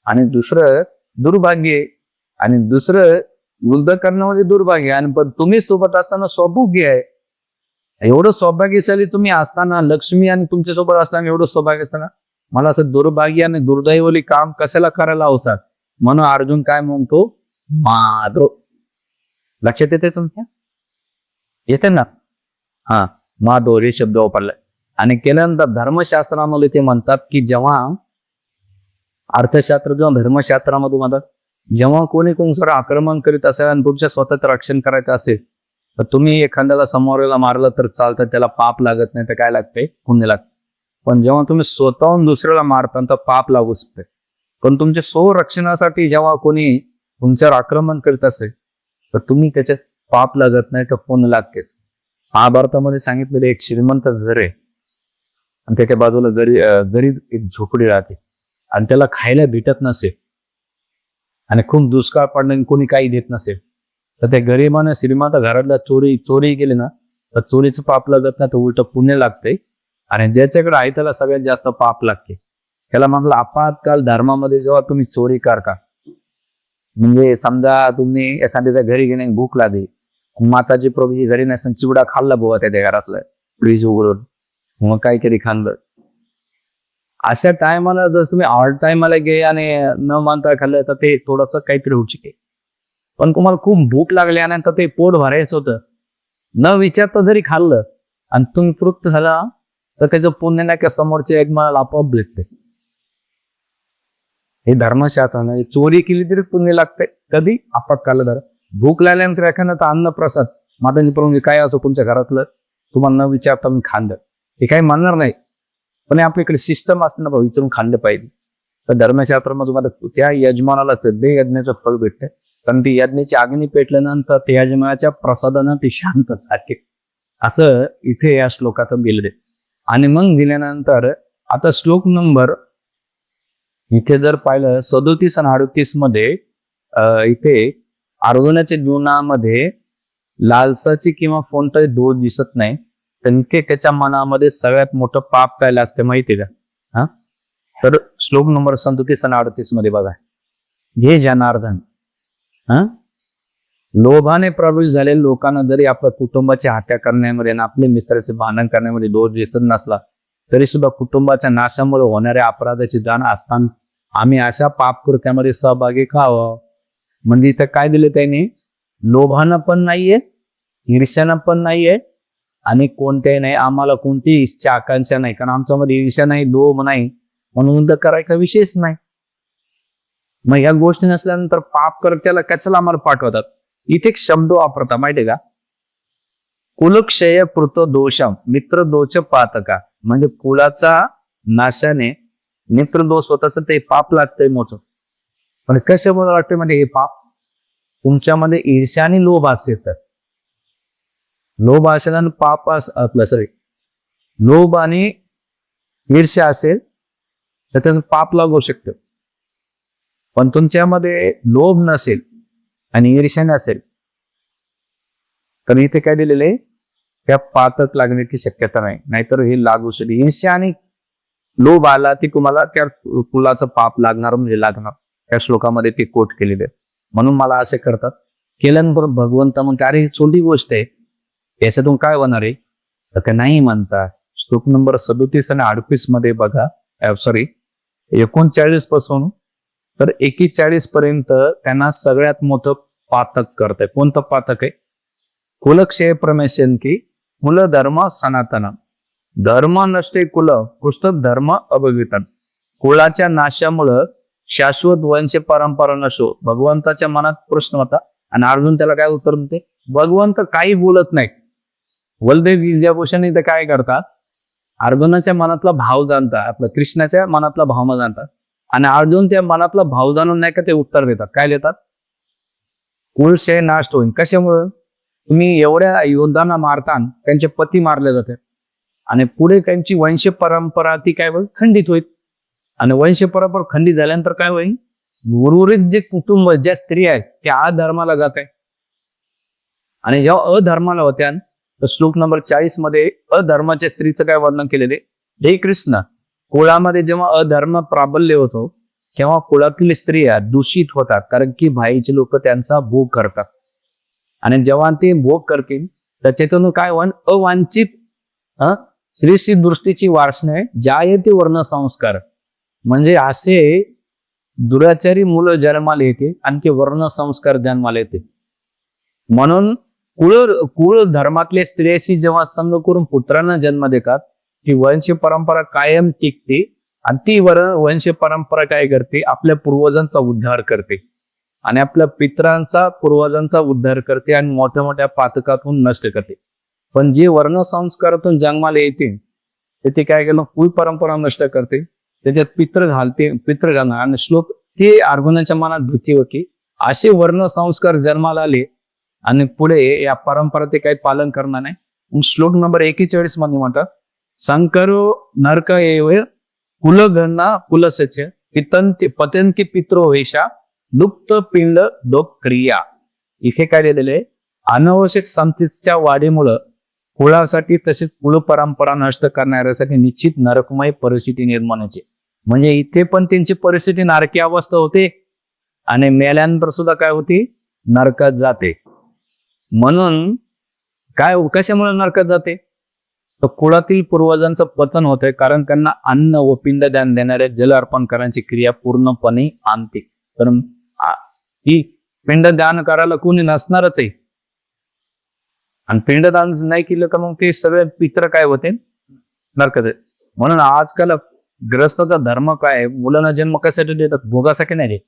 आणि दुसरं दुर्भाग्य, आणि दुसरं युद्ध करण्यामध्ये दुर्भाग्य, आणि पण तुम्ही सोबत असताना सौभाग्य आहे. एवढं सौभाग्यशाली तुम्ही असताना, लक्ष्मी आणि तुमच्या सोबत असताना एवढं सौभाग्य असताना मला असं दुर्भाग्य आणि दुर्दैवली काम कशाला करायला अवसात? म्हणून अर्जुन काय म्हणतो? माधव. लक्षात येते तुमच्या? येते ना? हा, माधव हे शब्द वापरलाय. आणि केल्यानंतर धर्मशास्त्रामध्ये ते म्हणतात की जेव्हा अर्थशास्त्र किंवा धर्मशास्त्रामध्ये म्हणतात, जेव्हा कोणी तुमच्यावर आक्रमण करीत असेल आणि तुमच्या स्वतःचं रक्षण करायचं असेल तर तुम्ही एखाद्याला समोरला मारलं तर चालतं, त्याला पाप लागत नाही, तर काय लागतंय? पुण्य लागतं. पण जेव्हा तुम्ही स्वतःहून दुसऱ्याला मारता तर पाप लागू शकते. पण तुमच्या स्वरक्षणासाठी जेव्हा कोणी तुमच्यावर आक्रमण करीत असेल तर तुम्ही त्याच्यात पाप लागत नाही तर पुण्य लागतेच. महाभारतामध्ये सांगितलेले एक श्रीमंत झर आहे आणि त्याच्या बाजूला गरीब एक झोपडी राहते आणि त्याला खायला भेटत नसेल आणि खूप दुष्काळ पडणं कोणी काही देत नसेल तर त्या गरीबाने श्रीमंत घरातल्या चोरी केली ना तर चोरीचं पाप लागत ना तर उलट पुण्य लागते आणि ज्याच्याकडे आहे त्याला सगळ्यात जास्त पाप लागते. त्याला म्हटलं आपत्काल धर्मामध्ये जेव्हा तुम्ही चोरी करता म्हणजे समजा तुम्ही एखाद्याच्या घरी गेले भूक लागली माताची प्रभूची घरी नसेल चिवडा खाल्ला बुवा त्या घरातला फ्रीज उघडून मग काहीतरी खाल्लं अशा टायमाला जर तुम्ही ऑल टायमाला गे आणि न मानता खाल्लं तर ते थोडस काहीतरी होऊ शकेल. पण तुम्हाला खूप भूक लागल्यानंतर ते पोट भरायचं होतं न विचारता जरी खाल्लं आणि तुम्ही तृप्त झाला तर त्याचं पुण्य नाही का समोरच्या एक मला आपोआप भेटते. हे धर्मशास्त्राने चोरी केली तरी पुण्य लागतंय. कधी आपत्काल धर भूक लागल्यानंतर एखादं तर अन्न प्रसाद मातांची प्रभू काय असो तुमच्या घरातलं तुम्हाला न विचारता मी खाल्लं हे काही म्हणणार नाही पण आपल्याकडे सिस्टम असतं ना भाऊ विचारून खाल्लं पाहिजे. तर धर्मशास्त्रामध्ये तुम्हाला त्या यजमानाला श्रद्धे यज्ञाचं फळ भेटतं कारण ती यज्ञाची अग्नी पेटल्यानंतर त्या यजमानाच्या प्रसादानं ती शांत चालते असं इथे या श्लोकात दिलेलं आहे. आणि मग दिल्यानंतर आता श्लोक नंबर इथे जर पाहिलं 37 आणि 38 मध्ये इथे अर्जुनाच्या जीवनामध्ये लालसाची किंवा कोणताही दोष दिसत नाही तर त्याच्या मनामध्ये सगळ्यात मोठं पाप काय असते माहिती का? हा तर श्लोक नंबर 37 आणि 38 मध्ये बघा हे जनार्दन लोभाने प्रवृत्त झालेल्या लोकांना जरी आपल्या कुटुंबाच्या हत्या करण्यामध्ये आणि आपले मित्राचे भांडण करण्यामध्ये दोष दिसत नसला तरी सुद्धा कुटुंबाच्या नाशामुळे होणाऱ्या अपराधाची जाण असताना आम्ही अशा पापकृत्यामध्ये सहभागी का व्हावं. म्हणजे इथं काय दिले त्यांनी लोभानं पण नाहीये ईर्ष्यानं पण नाहीये आणि कोणत्याही नाही आम्हाला कोणतीही इच्छा आकांक्षा नाही कारण आमच्यामध्ये ईर्ष्या नाही लोभ नाही म्हणून तर करायचा विषयच नाही. मग या गोष्टी नसल्यानंतर पाप करत्याला कशाला आम्हाला पाठवतात. इथे एक शब्द वापरता माहितीये का कुलक्षय पृत दोषम मित्र दोष पातका म्हणजे कुलाचा नाशाने मित्र दोष होताच ते पाप लागतंय मोठं. पण कशामुळे वाटतंय म्हणजे हे पाप तुमच्यामध्ये ईर्ष्या आणि लोभ असेल तर लोभ असेल आणि पाप आपलं सॉरी लोभ आणि ईर्ष्या असेल तर त्याचं पाप लागू शकतं. पण तुमच्यामध्ये लोभ नसेल आणि ईर्ष्या नसेल तर इथे काय दिलेले त्या पातक लागण्याची शक्यता नाही नाहीतर हे लागू शकते. ईर्ष्या आणि लोभ आला ती तुम्हाला त्या कुलाचं पाप लागणार म्हणजे लागणार त्या श्लोकामध्ये ते कोट केलेले म्हणून मला असे करतात केल्यानंतर भगवंत म्हणते अरे ही छोटी गोष्ट आहे याच्यातून काय होणार आहे तर काय नाही म्हणता. श्लोक नंबर 37 आणि 38 मध्ये बघा 39 पासून तर 41 पर्यंत त्यांना सगळ्यात मोठं पातक करत आहे. कोणतं पातक आहे कुलक्षय प्रमेशन की कुल धर्म सनातन धर्म नष्टे कुल पुस्तक धर्म अभवितन कुळाच्या नाशामुळं शाश्वत वंश परंपरा नसो. भगवंताच्या मनात प्रश्न होता आणि अर्जुन त्याला काय उत्तर देते भगवंत काही बोलत नाही. बलदेव विद्याभूषण इथे काय करतात अर्जुनाच्या मनातला भाव जाणतात आपल्या कृष्णाच्या मनातला भाव जाणतात आणि अर्जुन त्या मनातला भाव जाणून नाही का ते उत्तर देतात काय देतात कुलक्षय नाश होईल. कशामुळे तुम्ही एवढ्या योद्धांना मारतान त्यांचे पती मारले जाते आणि पुढे त्यांची वंश परंपरा ती काय होईल खंडित होईल आणि वंश परंपरा खंडित झाल्यानंतर काय होईल उर्वरित जे कुटुंब ज्या स्त्री आहेत त्या अधर्माला जात आहे आणि जेव्हा अधर्माला होत्या तर श्लोक नंबर 40 मध्ये अधर्माच्या स्त्रीचं काय वर्णन केलेले हे कृष्ण कुळामध्ये जेव्हा अधर्म प्राबल्य होतो तेव्हा कुळातील स्त्रिया दूषित होतात कारण की भाईचे लोक त्यांचा भोग करतात आणि जेव्हा ते भोग करतील त्याच्यातून काय होईल अवांछित श्रीश्री दृष्टीची वासने जायते वर्ण संस्कार म्हणजे असे दुराचारी मुलं जन्माला येते आणखी वर्ण संस्कार जन्माला येते. म्हणून कुळ धर्मातल्या स्त्रियाशी जेव्हा संग करून पुत्रांना जन्म देतात ती वंश परंपरा कायम टिकते आणि ती वंश परंपरा काय करते आपल्या पूर्वजांचा उद्धार करते आणि आपल्या पित्रांचा पूर्वजांचा उद्धार करते आणि मोठ्या मोठ्या पातकातून नष्ट करते. पण जे वर्ण संस्कारातून जन्माला येते ते काय केलं कुल परंपरा नष्ट करते त्याच्यात पित्र घालणार आणि श्लोक ते अर्जुनाच्या मनात भीती होती असे वर्ण संस्कार जन्माला आले आणि पुढे या परंपरा ते काही पालन करणार नाही श्लोक नंबर 41 मध्ये म्हणतात, संकरो नरक एव कुलगणना कुलसच पतंती पित्रो वेशा लुप्त पिंड दोप क्रिया. इथे काय दिलेले, अनावश्यक संपत्तीच्या वाढीमुळे कुळासाठी तसेच कुल परंपरा नष्ट करणाऱ्यासाठी निश्चित नरकमय परिस्थिती निर्माण होते. म्हणजे इथे पण त्यांची परिस्थिती नारकी अवस्था होते आणि मेल्यानंतर सुद्धा काय होती, नरकात जाते. म्हणून काय, कशामुळे नरकात जाते, तर कुळातील पूर्वजांचं पतन होतंय, कारण त्यांना अन्न व पिंडदान देणाऱ्या जल अर्पण करण्याची क्रिया पूर्णपणे आणते. तर ही पिंडदान करायला कोणी नसणारच आहे, आणि पिंडदान नाही केलं तर मग ते सगळे पित्र काय होते, नरकात. म्हणून आजकाल ग्रस्ताचा धर्म काय, मुलांना जन्म कशासाठी देतात, भोगासाठी नाही देत.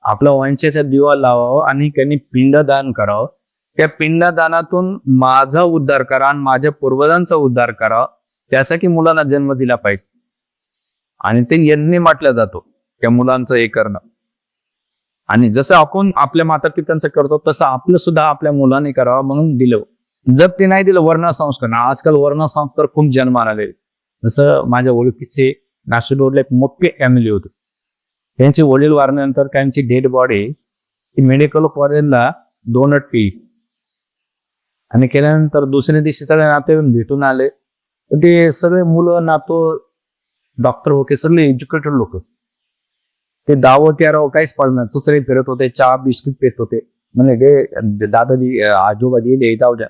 आपला वंशाचा दिवा लावावं आणि त्यांनी पिंडदान करावं. त्या पिंडदानातून माझा उद्धार करा आणि माझ्या पूर्वजांचा उद्धार करा, त्यासाठी मुलांना जन्म दिला पाहिजे. आणि ते यज्ञ म्हटलं जातो त्या मुलांचं हे करणं. आणि जसं आपण आपल्या माता पित्यांचं करतो तसं आपलं सुद्धा आपल्या मुलांनी करावं म्हणून दिलं. जर ते नाही दिलं, वर्ण संस्कार, आजकाल वर्ण संस्कार खूप जन्माला आले. जसं माझ्या ओळखीचे नाशिक रोडला एक मोठी फॅमिली होती, त्यांचे वडील वारल्यानंतर त्यांची डेड बॉडी मेडिकल कॉलेजला डोनट केली आणि केल्यानंतर दुसऱ्या दिवशी सगळे नाते भेटून आले. ते सगळे मुलं नातो डॉक्टर होते, सगळे एज्युकेटेड लोक. ते 10-13 काहीच पडणार, दुसरे फिरत होते, चहा बिस्किट पेत होते. म्हणजे दादाजी आजोबा दिले जाऊ द्या.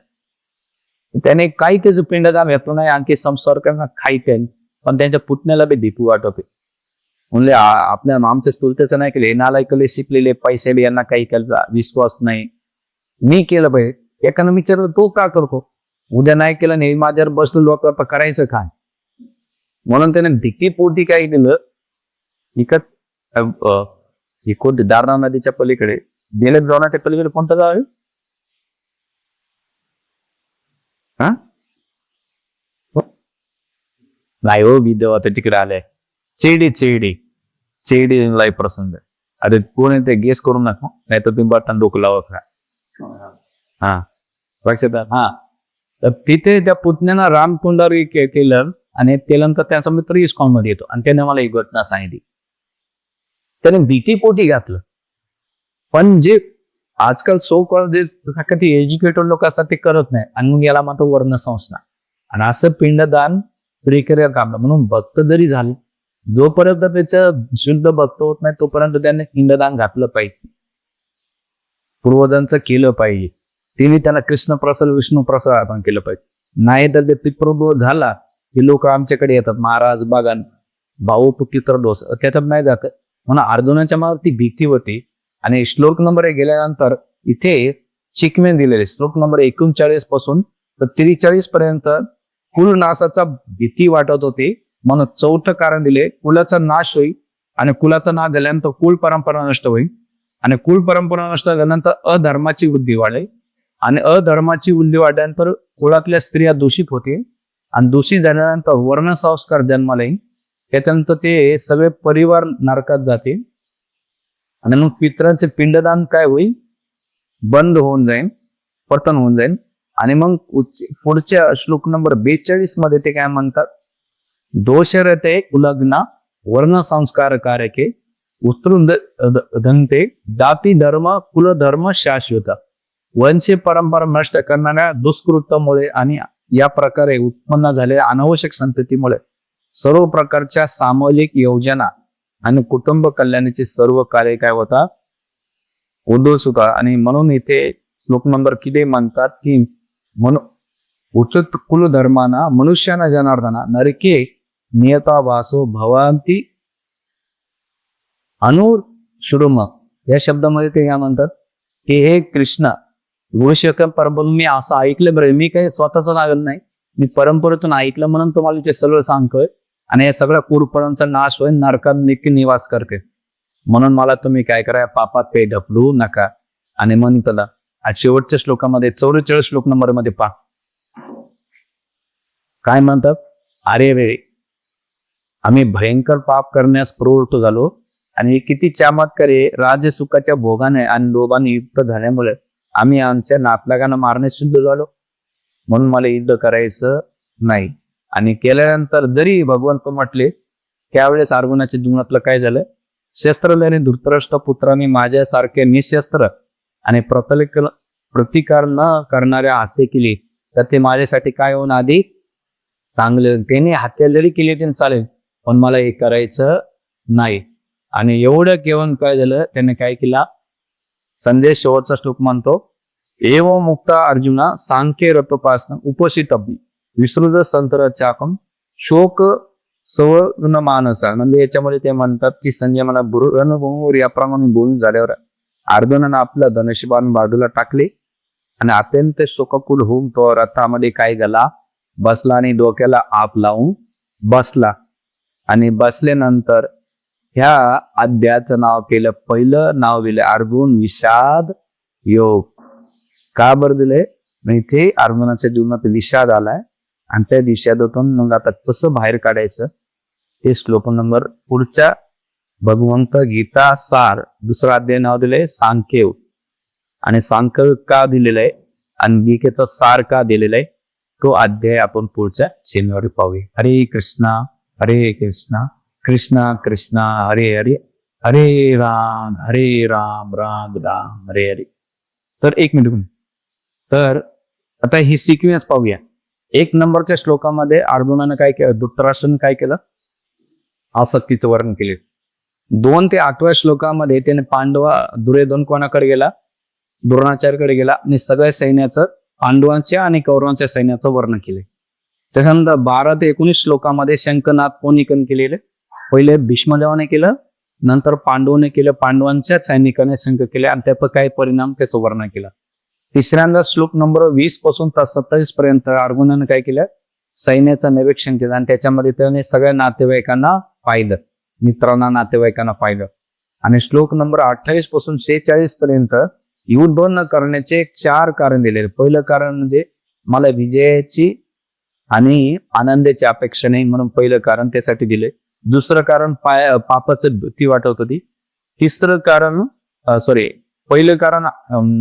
त्याने काही त्याचं पिंडदान घेतलं नाही, आणखी संस्कार करणं खायचे, पण त्यांच्या पुतण्याला बी भीती वाटत होते. म्हणले आपल्या आमच्या चुलत्याचं नाही केले, नालायकले शिकलेले, पैसे बी यांना काही केलं, विश्वास नाही, मी केलं पाहिजे. एकानं विचारलं, तो का करतो, उद्या नाही केलं नाही माझ्यावर बसलं लोक करायचं काय. म्हणून त्याने भीतीपोटी काय केलं, इकत दारणा नदीच्या पलीकडे बेलेत जाण्याच्या पलीकडे कोणतं गाव आहे, हा नाही हो, विधवा तर तिकडे आलाय, चेडी लाईफ प्रसंग. अरे कोण आहे ते गेस करू नका, नाही तर तुम्ही बटन डोकं लावा. हा लक्षात. हा तर तिथे त्या पुतण्यानं रामकुंडारी केलं आणि त्यानंतर त्याचा मित्र इस्कॉन मध्ये येतो आणि त्याने मला एक घटना सांगितली. त्याने भीतीपोटी घातलं. पण जे आजकाल सो कॉल जे एज्युकेटेड लोक असतात ते करत नाही, आणि मग याला मात्र वर्ण संस्था. आणि असं पिंडदान प्रिकरियर काम. म्हणून भक्त जरी झाले, जोपर्यंत त्याचं शुद्ध भक्त होत नाही तोपर्यंत त्याने पिंडदान घातलं पाहिजे, पूर्वजांचं केलं पाहिजे. तिने त्यांना कृष्ण प्रसाद विष्णू प्रसाद आपण केलं पाहिजे. नाही तर ते पितृदोष झाला की लोक आमच्याकडे येतात, महाराज बघा भाऊ तू पितृदोष, त्याच्यात नाही जात. म्हणून अर्जुनाच्या मावरती भीती होती. आणि श्लोक नंबर 1 गेल्यानंतर इथे शिकवे दिलेले, श्लोक नंबर 39 पासून तर 43 पर्यंत कुल नाशाचा भीती वाटत होती. म्हणून 4थं कारण दिले, कुलाचा नाश होईल आणि कुलाचा नाश झाल्यानंतर कुल परंपरा नष्ट होईल, आणि कुल परंपरा नष्ट झाल्यानंतर अधर्माची वृद्धी वाढेल, आणि अधर्माची वृद्धी वाढल्यानंतर कुळातल्या स्त्रिया दूषित होतील, आणि दूषित झाल्यानंतर वर्ण संस्कार जन्माला येईल. त्याच्यानंतर ते सगळे परिवार नरकात जातील, आणि मग पितरांचे पिंडदान काय होईल, बंद होऊन जाईल, पतन होऊन जाईल. आणि मग पुढच्या श्लोक नंबर 42 मध्ये ते काय म्हणतात, दोषरते कुलग्ना वर्ण संस्कार कारके उत्तृधनते जाती धर्म कुलधर्म शाश्वत. वंश परंपरा नष्ट करणाऱ्या दुष्कृत्यामुळे आणि या प्रकारे उत्पन्न झालेल्या अनावश्यक संततीमुळे सर्व प्रकारच्या सामाजिक योजना आणि कुटुंब कल्याणाचे सर्व कार्य काय होता, उद्ध्वस्त होता. आणि म्हणून इथे श्लोक नंबर किती म्हणतात की उचित कुलधर्माना मनुष्याना जनार्दना नरके नियता वासो भवंती अनुशुरुम. या शब्दामध्ये ते काय म्हणतात की हे कृष्ण गुरुशेखर परंपरा, मी असं ऐकलं बरं, मी काही स्वतःच लागत नाही, मी परंपरेतून ऐकलं म्हणून तुम्हाला ते सगळं सांगतोय. आणि या सगळ्या कुरपरांचा नाश होईल, नरकात नित्य निवास करते. म्हणून मला तुम्ही काय करा, पापात काही ढकलू नका. आणि मग त्याला शेवटच्या श्लोकामध्ये 44 श्लोक नंबर मध्ये पहा काय म्हणतात, अरे रे आम्ही भयंकर पाप करण्यास प्रवृत्त झालो, आणि किती चमत्कारे राजसुखाच्या भोगाने आणि लोभाने युक्त झाल्यामुळे आम्ही आमच्या नातलगांना मारण्यास शुद्ध झालो. म्हणून मला युद्ध करायचं नाही. आणि केल्यानंतर जरी भगवंत म्हटले, त्यावेळेस अर्जुनाच्या जीवनातलं काय झालं, शस्त्र लेणे धृतराष्ट्र पुत्रांनी माझ्यासारखे निशस्त्र आणि प्रतिकार न करणाऱ्या हस्ते केली तर ते माझ्यासाठी काय होऊन आधी चांगले. त्यांनी हत्या जरी केली तरी चालेल, पण मला हे करायचं नाही. आणि एवढं केवळ काय झालं, त्याने काय केला, संदेश शेवटचा श्लोक म्हणतो, एव मुक्त अर्जुना सांख्य रतोपासन उपसित विसृत संतर चाकम शोक सवर्ण मानसा. म्हणजे याच्यामध्ये ते म्हणतात की संजय मला रणभूमीवर याप्रमाणे बोलून झाल्यावर अर्जुनानं आपलं धनुष्यबाण बाजूला टाकले आणि अत्यंत शोककुल होऊन तो रथामध्ये काय झाला, बसला आणि डोक्याला आप लावून बसला. आणि बसल्यानंतर ह्या अध्यायाचं नाव केलं, पहिलं नाव दिलं अर्जुन विषाद योग. का बरं दिले, इथे अर्जुनाच्या जीवनात विषाद आलाय आणि त्या विषादातून मग आता कसं बाहेर काढायचं हे श्लोक नंबर पुढच्या भगवंत गीता सार दुसरा अध्याय नाव दिले सांख्ययोग. आणि सांख्य का दिलेलं आहे आणि गीतेचं सार का दिलेलं आहे तो अध्याय आपण पुढच्या शनिवारी पाहूया. हरे कृष्णा कृष्णा कृष्णा हरे हरे, हरे राम राम राम हरे हरे. तर एक मिनिट, तर आता ही सिक्वेन्स पाहूया. 1 नंबरच्या श्लोकामध्ये अर्जुनानं काय केलं, धृतराष्ट्रानं काय केलं, आसक्तीचं वर्णन केले. 2 ते 8व्या श्लोकामध्ये त्याने दुर्योधन कोणाकडे गेला, द्रोणाचार्याकडे गेला आणि सगळ्या सैन्याचं पांडवांच्या आणि कौरवांच्या सैन्याचं वर्णन केले. त्याच्यानंतर 12 ते 19 श्लोकामध्ये शंखनाद कोणी केलेले, पहिले भीष्मदेवाने केलं, नंतर पांडवाने केलं, पांडवांच्या सैनिकाने शंख केले आणि त्याचा काय परिणाम त्याचं वर्णन केलं. तिसऱ्यांदा श्लोक नंबर 20 पासून 27 पर्यंत अर्जुनाने काय केलं, सैन्याचं निरीक्षण केलं आणि त्याच्यामध्ये त्याने सगळ्या नातेवाईकांना पाहिलं, मित्रांना नातेवाईकांना पाहिलं. आणि श्लोक नंबर 28 पासून 46 पर्यंत युद्ध न करण्याचे 4 कारण दिले. पहिलं कारण म्हणजे मला विजयाची आणि आनंदाची अपेक्षा नाही म्हणून पहिलं कारण त्यासाठी दिले. दुसरं कारण पापाचं भीती वाटत होती. तिसरं कारण पहिलं कारण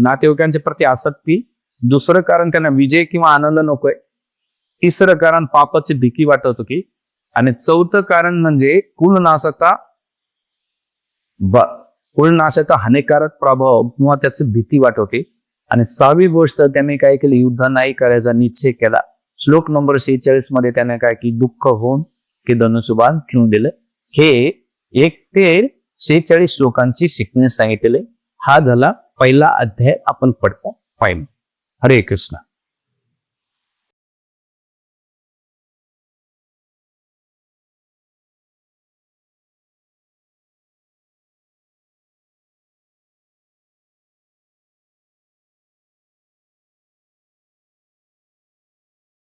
नातेवाईकांच्या प्रती आसक्ती, दुसरं कारण त्यांना विजय किंवा आनंद नकोय, तिसरं कारण पापाची भीती वाटत होती आणि चौथं कारण म्हणजे कुलनाशाचा हानिकारक प्रभाव किंवा त्याची भीती वाटत होती. आणि 6वी गोष्ट त्यांनी काय केली, युद्ध नाही करायचा निश्चय केला. श्लोक नंबर 46 मध्ये त्याने काय की दुःख होऊन की धनुष्यबाण घेऊन दिलं. हे 1 ते 46 श्लोकांची सिक्वेन्स सांगितलेले. हा झाला पहिला अध्याय आपण पडता पाहिजे. हरे कृष्ण.